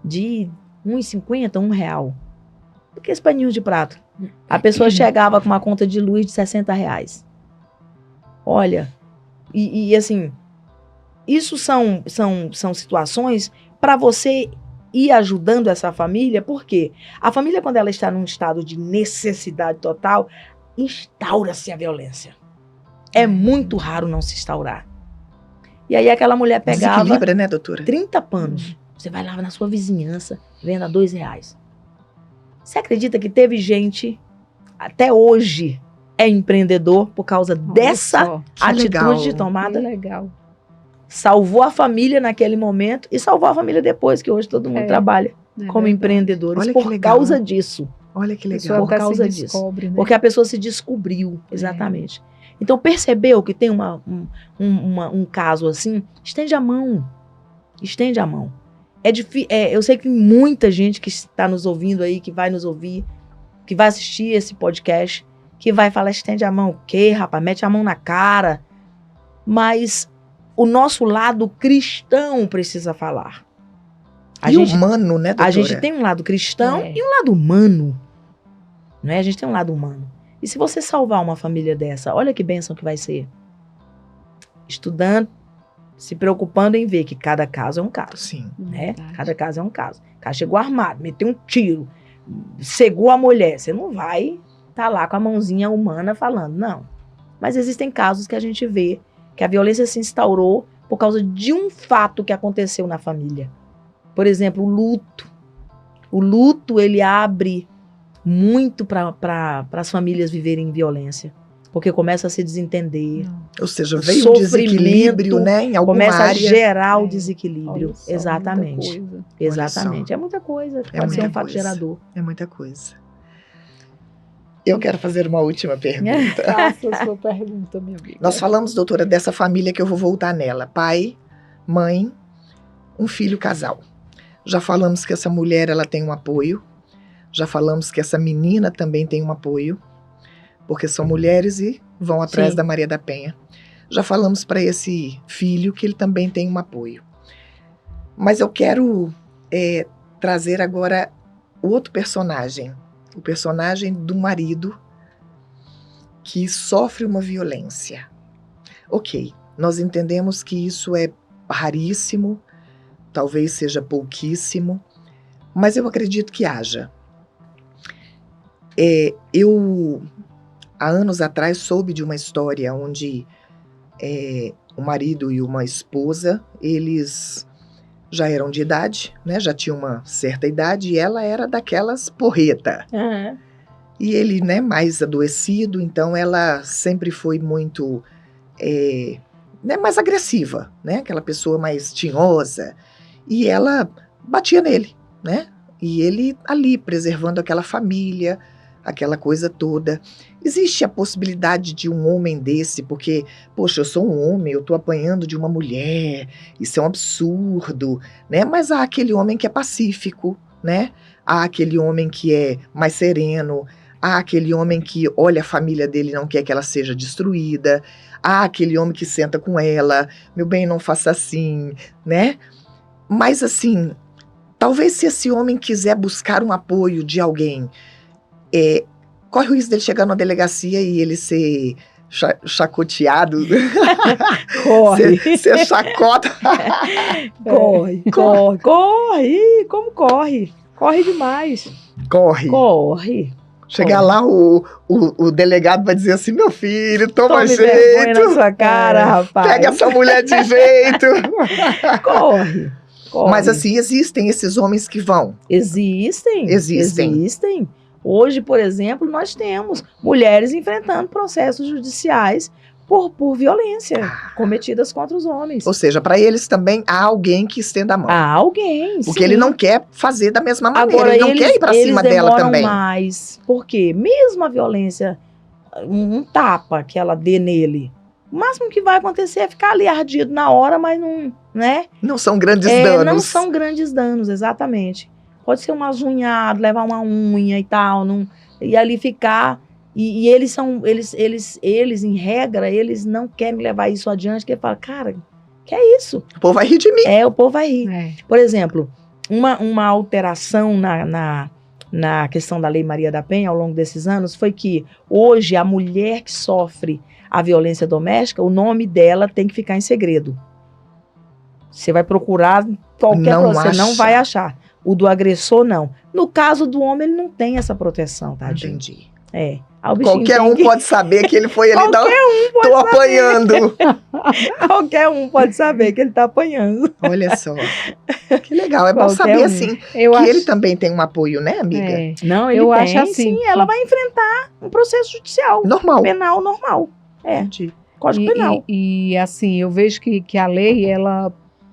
De R$1,50, R$1. Porque esse paninho de prato. A pessoa chegava com uma conta de luz de R$60. Olha, e assim, isso são situações para você ir ajudando essa família, porque a família, quando ela está num estado de necessidade total, instaura-se a violência. É muito raro não se instaurar. E aí aquela mulher pegava... Desequilibra, né, doutora? 30 panos. Você vai lá na sua vizinhança, venda R$2. Você acredita que teve gente, até hoje, é empreendedor por causa dessa atitude de tomada? Que legal. Salvou a família naquele momento e salvou a família depois, que hoje todo mundo trabalha como empreendedores. Olha por causa disso. Olha que legal. Por causa disso. Descobre, né? Porque a pessoa se descobriu, exatamente. Então, percebeu que tem um caso assim? Estende a mão. Estende a mão. Eu sei que muita gente que está nos ouvindo aí, que vai nos ouvir, que vai assistir esse podcast, que vai falar, estende a mão o quê, rapaz? Mete a mão na cara. Mas o nosso lado cristão precisa falar. Humano, né, doutora? A gente tem um lado cristão e um lado humano. Não é? A gente tem um lado humano. E se você salvar uma família dessa, olha que bênção que vai ser. Estudando, se preocupando em ver que cada caso é um caso. Sim. Né? Verdade. Cada caso é um caso. O cara chegou armado, meteu um tiro, cegou a mulher. Você não vai estar lá com a mãozinha humana falando, não. Mas existem casos que a gente vê que a violência se instaurou por causa de um fato que aconteceu na família. Por exemplo, o luto. O luto, ele abre muito para as famílias viverem em violência. Porque começa a se desentender. Ou seja, O veio um sofrimento desequilíbrio, né, em alguma Começa a área. gerar o É, desequilíbrio. Olha só, Exatamente. muita coisa. Exatamente. É muita coisa. É Pode ser um muita fato coisa. gerador. É muita coisa. Eu quero fazer uma última pergunta. Faça a sua pergunta, minha amiga. Nós falamos, doutora, dessa família que eu vou voltar nela. Pai, mãe, um filho, casal. Já falamos que essa mulher ela tem um apoio. Já falamos que essa menina também tem um apoio. Porque são mulheres e vão atrás Sim. da Maria da Penha. Já falamos para esse filho que ele também tem um apoio. Mas eu quero trazer agora o outro personagem. O personagem do marido que sofre uma violência. Ok, nós entendemos que isso é raríssimo, talvez seja pouquíssimo, mas eu acredito que haja. Eu, há anos atrás, soube de uma história onde o marido e uma esposa, eles já eram de idade, né? Já tinham uma certa idade e ela era daquelas porreta. Uhum. E ele, né, mais adoecido, então ela sempre foi muito, né, mais agressiva, né? Aquela pessoa mais tinhosa. E ela batia nele, né? E ele ali, preservando aquela família, aquela coisa toda. Existe a possibilidade de um homem desse, porque, poxa, eu sou um homem, eu tô apanhando de uma mulher, isso é um absurdo, né? Mas há aquele homem que é pacífico, né? Há aquele homem que é mais sereno, há aquele homem que olha a família dele e não quer que ela seja destruída, há aquele homem que senta com ela, meu bem, não faça assim, né? Mas assim, talvez se esse homem quiser buscar um apoio de alguém, corre o risco dele chegar numa delegacia e ele ser chacoteado. Corre. ser chacota. Corre. Corre. Corre. Ih, como corre? Corre demais. Corre. Corre. Chegar lá, o delegado vai dizer assim, meu filho, toma Tome vergonha na jeito. sua cara, rapaz. Pega essa mulher de jeito. Corre. Corre. Mas assim, existem esses homens que vão. Existem. Hoje, por exemplo, nós temos mulheres enfrentando processos judiciais por violência cometidas contra os homens. Ou seja, para eles também há alguém que estenda a mão. Há alguém, Porque sim. ele não quer fazer da mesma maneira. Agora, ele não quer ir para cima dela também. Mais, porque mesmo a violência, um tapa que ela dê nele, o máximo que vai acontecer é ficar ali ardido na hora, mas não, né? Não são grandes danos. Não são grandes danos, exatamente. Pode ser um azunhado, levar uma unha e tal, e ali ficar. E eles são, eles, em regra, eles não querem levar isso adiante, porque fala, cara, que é isso? O povo vai rir de mim. O povo vai rir. É. Por exemplo, uma alteração na questão da Lei Maria da Penha ao longo desses anos foi que hoje a mulher que sofre a violência doméstica, o nome dela tem que ficar em segredo. Você vai procurar qualquer você não vai achar. O do agressor, não. No caso do homem, ele não tem essa proteção, tadinho. Entendi. Qualquer um pode saber que ele foi ali. Tô apanhando. Qualquer um pode saber que ele tá apanhando. Olha só. Que legal. É bom saber, assim, ele também tem um apoio, né, amiga? Não, ele acho assim. Sim, ela vai enfrentar um processo judicial. Normal. Penal, normal. Entendi. Código Penal. E assim, eu vejo que a lei, ela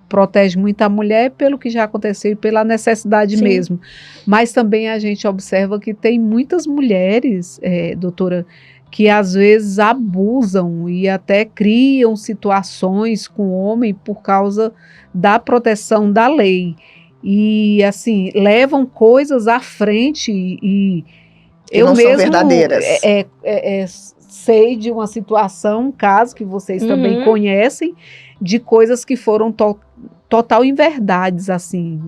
protege muito a mulher pelo que já aconteceu e pela necessidade Sim. mesmo. Mas também a gente observa que tem muitas mulheres, doutora, que às vezes abusam e até criam situações com o homem por causa da proteção da lei. E assim, levam coisas à frente e eu não mesmo são verdadeiras. Sei de uma situação, um caso que vocês também conhecem, de coisas que foram total inverdades, assim,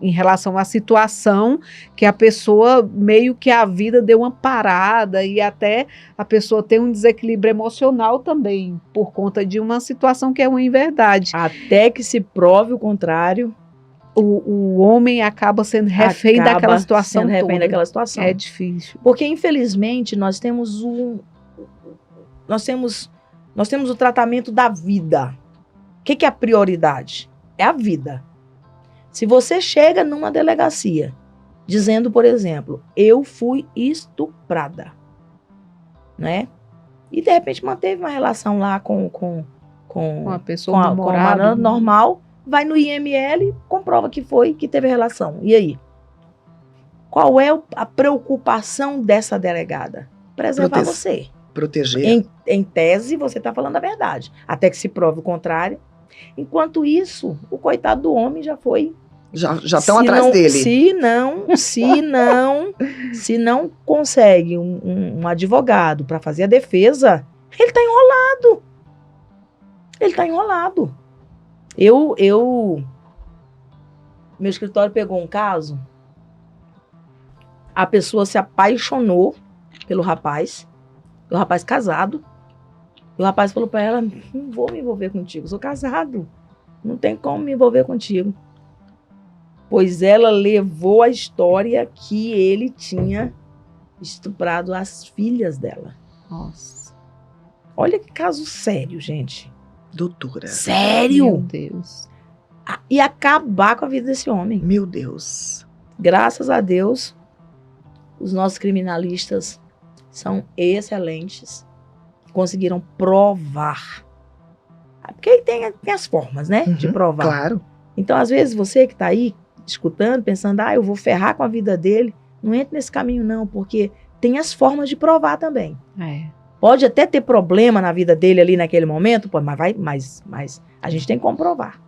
em relação à situação que a pessoa, meio que a vida deu uma parada e até a pessoa tem um desequilíbrio emocional também, por conta de uma situação que é uma inverdade. Até que se prove o contrário. O homem acaba sendo refém daquela situação sendo refém toda. daquela situação. É difícil. Porque, infelizmente, nós temos o tratamento da vida. O que é a prioridade? É a vida. Se você chega numa delegacia dizendo, por exemplo, eu fui estuprada, né? E, de repente, manteve uma relação lá com a pessoa com a normal, vai no IML, comprova que teve relação. E aí? Qual é a preocupação dessa delegada? Preservar você. Proteger. Em tese, você está falando a verdade. Até que se prove o contrário. Enquanto isso, o coitado do homem já foi. Já estão atrás dele. Se não consegue um advogado para fazer a defesa, ele está enrolado. Ele está enrolado. Meu escritório pegou um caso, a pessoa se apaixonou pelo rapaz, o rapaz casado, e o rapaz falou para ela, não vou me envolver contigo, sou casado, não tem como me envolver contigo. Pois ela levou a história que ele tinha estuprado as filhas dela. Nossa. Olha que caso sério, gente. Doutora. Sério? Meu Deus. E acabar com a vida desse homem. Meu Deus. Graças a Deus, os nossos criminalistas são excelentes. Conseguiram provar. Porque aí tem as formas, né? De provar. Claro. Então, às vezes, você que está aí escutando, pensando, eu vou ferrar com a vida dele, não entre nesse caminho, não, porque tem as formas de provar também. É. Pode até ter problema na vida dele ali naquele momento, mas a gente tem que comprovar.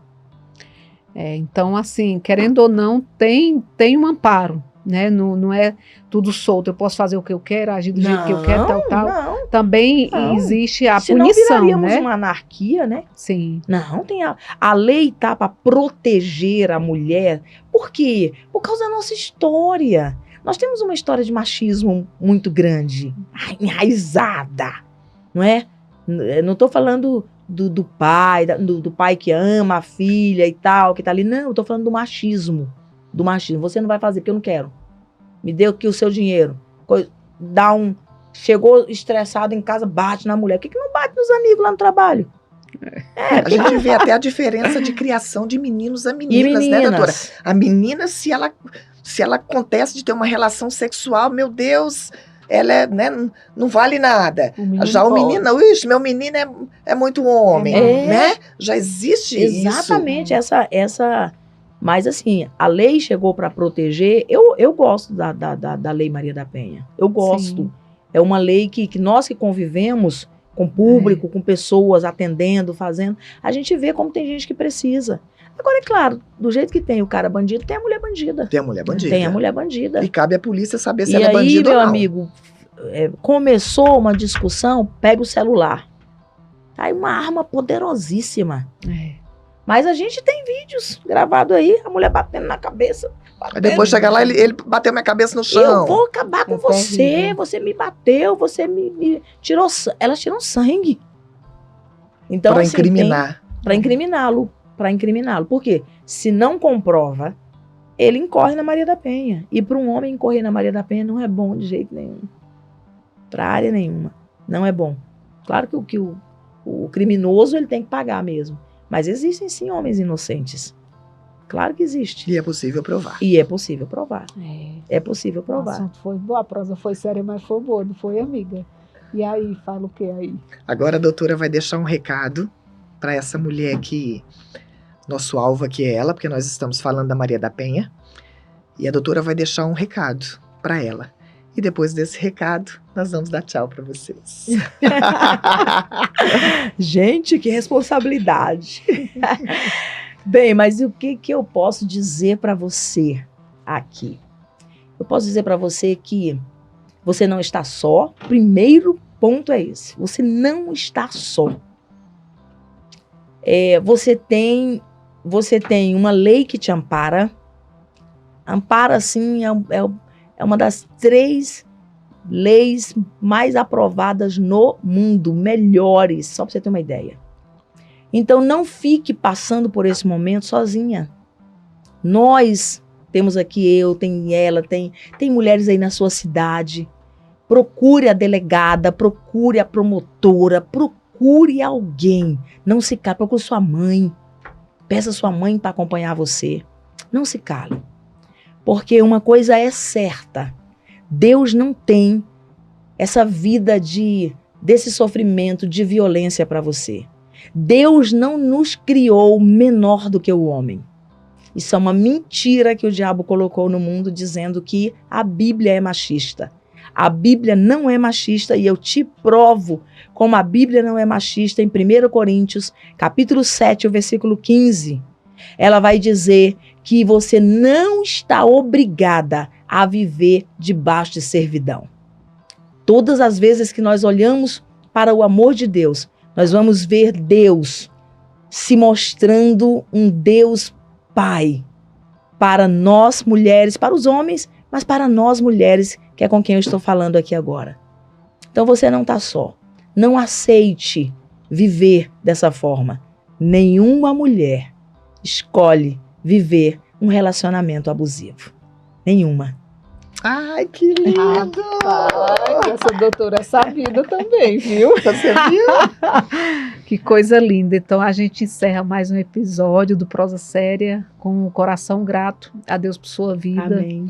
Então, assim, querendo ou não, tem um amparo, né? Não é tudo solto. Eu posso fazer o que eu quero, agir do jeito que eu quero, tal. Não. Também Não. existe a Senão punição, viraríamos né? uma anarquia, né? Sim. Não, a lei tá para proteger a mulher. Por quê? Por causa da nossa história. Nós temos uma história de machismo muito grande, enraizada, não é? Não estou falando do pai, do pai que ama a filha e tal, que tá ali. Não, eu tô falando do machismo. Do machismo. Você não vai fazer porque eu não quero. Me deu aqui o seu dinheiro. Chegou estressado em casa, bate na mulher. Por que não bate nos amigos lá no trabalho? A gente vê até a diferença de criação de meninos a meninas, né, doutora? A menina, se ela acontece de ter uma relação sexual, meu Deus, ela é, né, não vale nada. Já o menino, meu menino é muito homem, né? Já existe exatamente isso. Mas assim, a lei chegou para proteger. Eu gosto da Lei Maria da Penha. Eu gosto. Sim. É uma lei que nós que convivemos com o público, com pessoas atendendo, fazendo, a gente vê como tem gente que precisa. Agora, é claro, do jeito que tem o cara bandido, tem a mulher bandida. Tem a mulher bandida. Tem a mulher bandida. E cabe à polícia saber se ela é bandida ou não. E aí, meu amigo, começou uma discussão, pega o celular. Tá aí uma arma poderosíssima. Mas a gente tem vídeos gravados aí, a mulher batendo na cabeça. Aí depois chega lá, ele bateu minha cabeça no chão. Eu vou acabar com você, você me bateu, você me tirou... Elas tiram sangue. Então, pra incriminar. Pra incriminá-lo. Por quê? Se não comprova, ele incorre na Maria da Penha. E para um homem incorrer na Maria da Penha não é bom de jeito nenhum. Pra área nenhuma. Não é bom. Claro que o criminoso ele tem que pagar mesmo. Mas existem sim homens inocentes. Claro que existe. E é possível provar. É possível provar. A prosa foi séria, mas foi boa, não foi, amiga? E aí, fala o que aí? Agora a doutora vai deixar um recado para essa mulher que... Nosso alvo aqui é ela, porque nós estamos falando da Maria da Penha. E a doutora vai deixar um recado para ela. E depois desse recado, nós vamos dar tchau para vocês. Gente, que responsabilidade. Bem, mas o que eu posso dizer para você aqui? Eu posso dizer para você que você não está só. Primeiro ponto é esse. Você não está só. Você tem uma lei que te ampara. Amparo, assim, é uma das 3 leis mais aprovadas no mundo, melhores, só para você ter uma ideia. Então, não fique passando por esse momento sozinha. Nós temos aqui tem ela, tem mulheres aí na sua cidade. Procure a delegada, procure a promotora, procure alguém. Não se cale, procure sua mãe. Peça sua mãe para acompanhar você. Não se cale. Porque uma coisa é certa. Deus não tem essa vida desse sofrimento, de violência para você. Deus não nos criou menor do que o homem. Isso é uma mentira que o diabo colocou no mundo, dizendo que a Bíblia é machista. A Bíblia não é machista e eu te provo como a Bíblia não é machista em 1 Coríntios, capítulo 7, o versículo 15. Ela vai dizer que você não está obrigada a viver debaixo de servidão. Todas as vezes que nós olhamos para o amor de Deus, nós vamos ver Deus se mostrando um Deus Pai para nós mulheres, para os homens, mas para nós mulheres, que é com quem eu estou falando aqui agora. Então você não está só. Não aceite viver dessa forma. Nenhuma mulher escolhe viver um relacionamento abusivo. Nenhuma. Ai, que lindo! Ai, essa doutora é sabida também, viu? Você viu? Que coisa linda. Então a gente encerra mais um episódio do Prosa Séria com o coração grato a Deus por sua vida. Amém.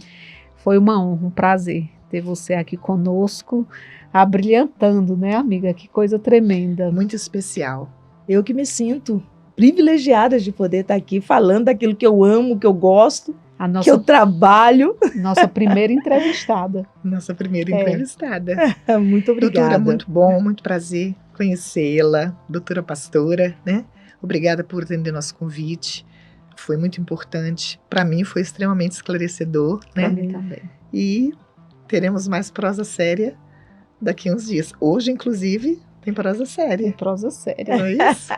Foi uma honra, um prazer ter você aqui conosco, abrilhantando, né, amiga? Que coisa tremenda. Muito especial. Eu que me sinto privilegiada de poder estar aqui falando daquilo que eu amo, que eu gosto, A que eu nossa, trabalho. nossa primeira entrevistada. Nossa primeira entrevistada. Muito obrigada. Doutora, muito bom, muito prazer conhecê-la. Doutora pastora, né? Obrigada por atender nosso convite. Foi muito importante. Para mim foi extremamente esclarecedor, Pra né? mim também. E teremos mais prosa séria daqui a uns dias. Hoje, inclusive, tem prosa séria. Prosa séria. Não é isso?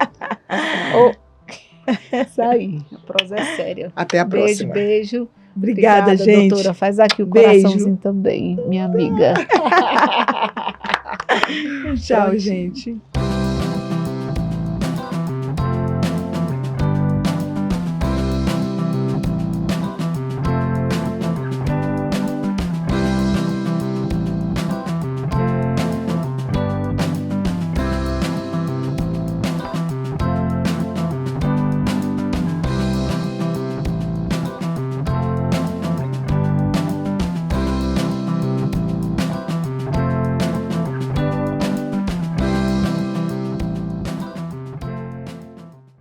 Isso aí, a prosa é séria. Até a Beijo, próxima. beijo. Obrigada, gente. doutora. Faz aqui o Beijo. coraçãozinho também, minha amiga. Tchau, gente.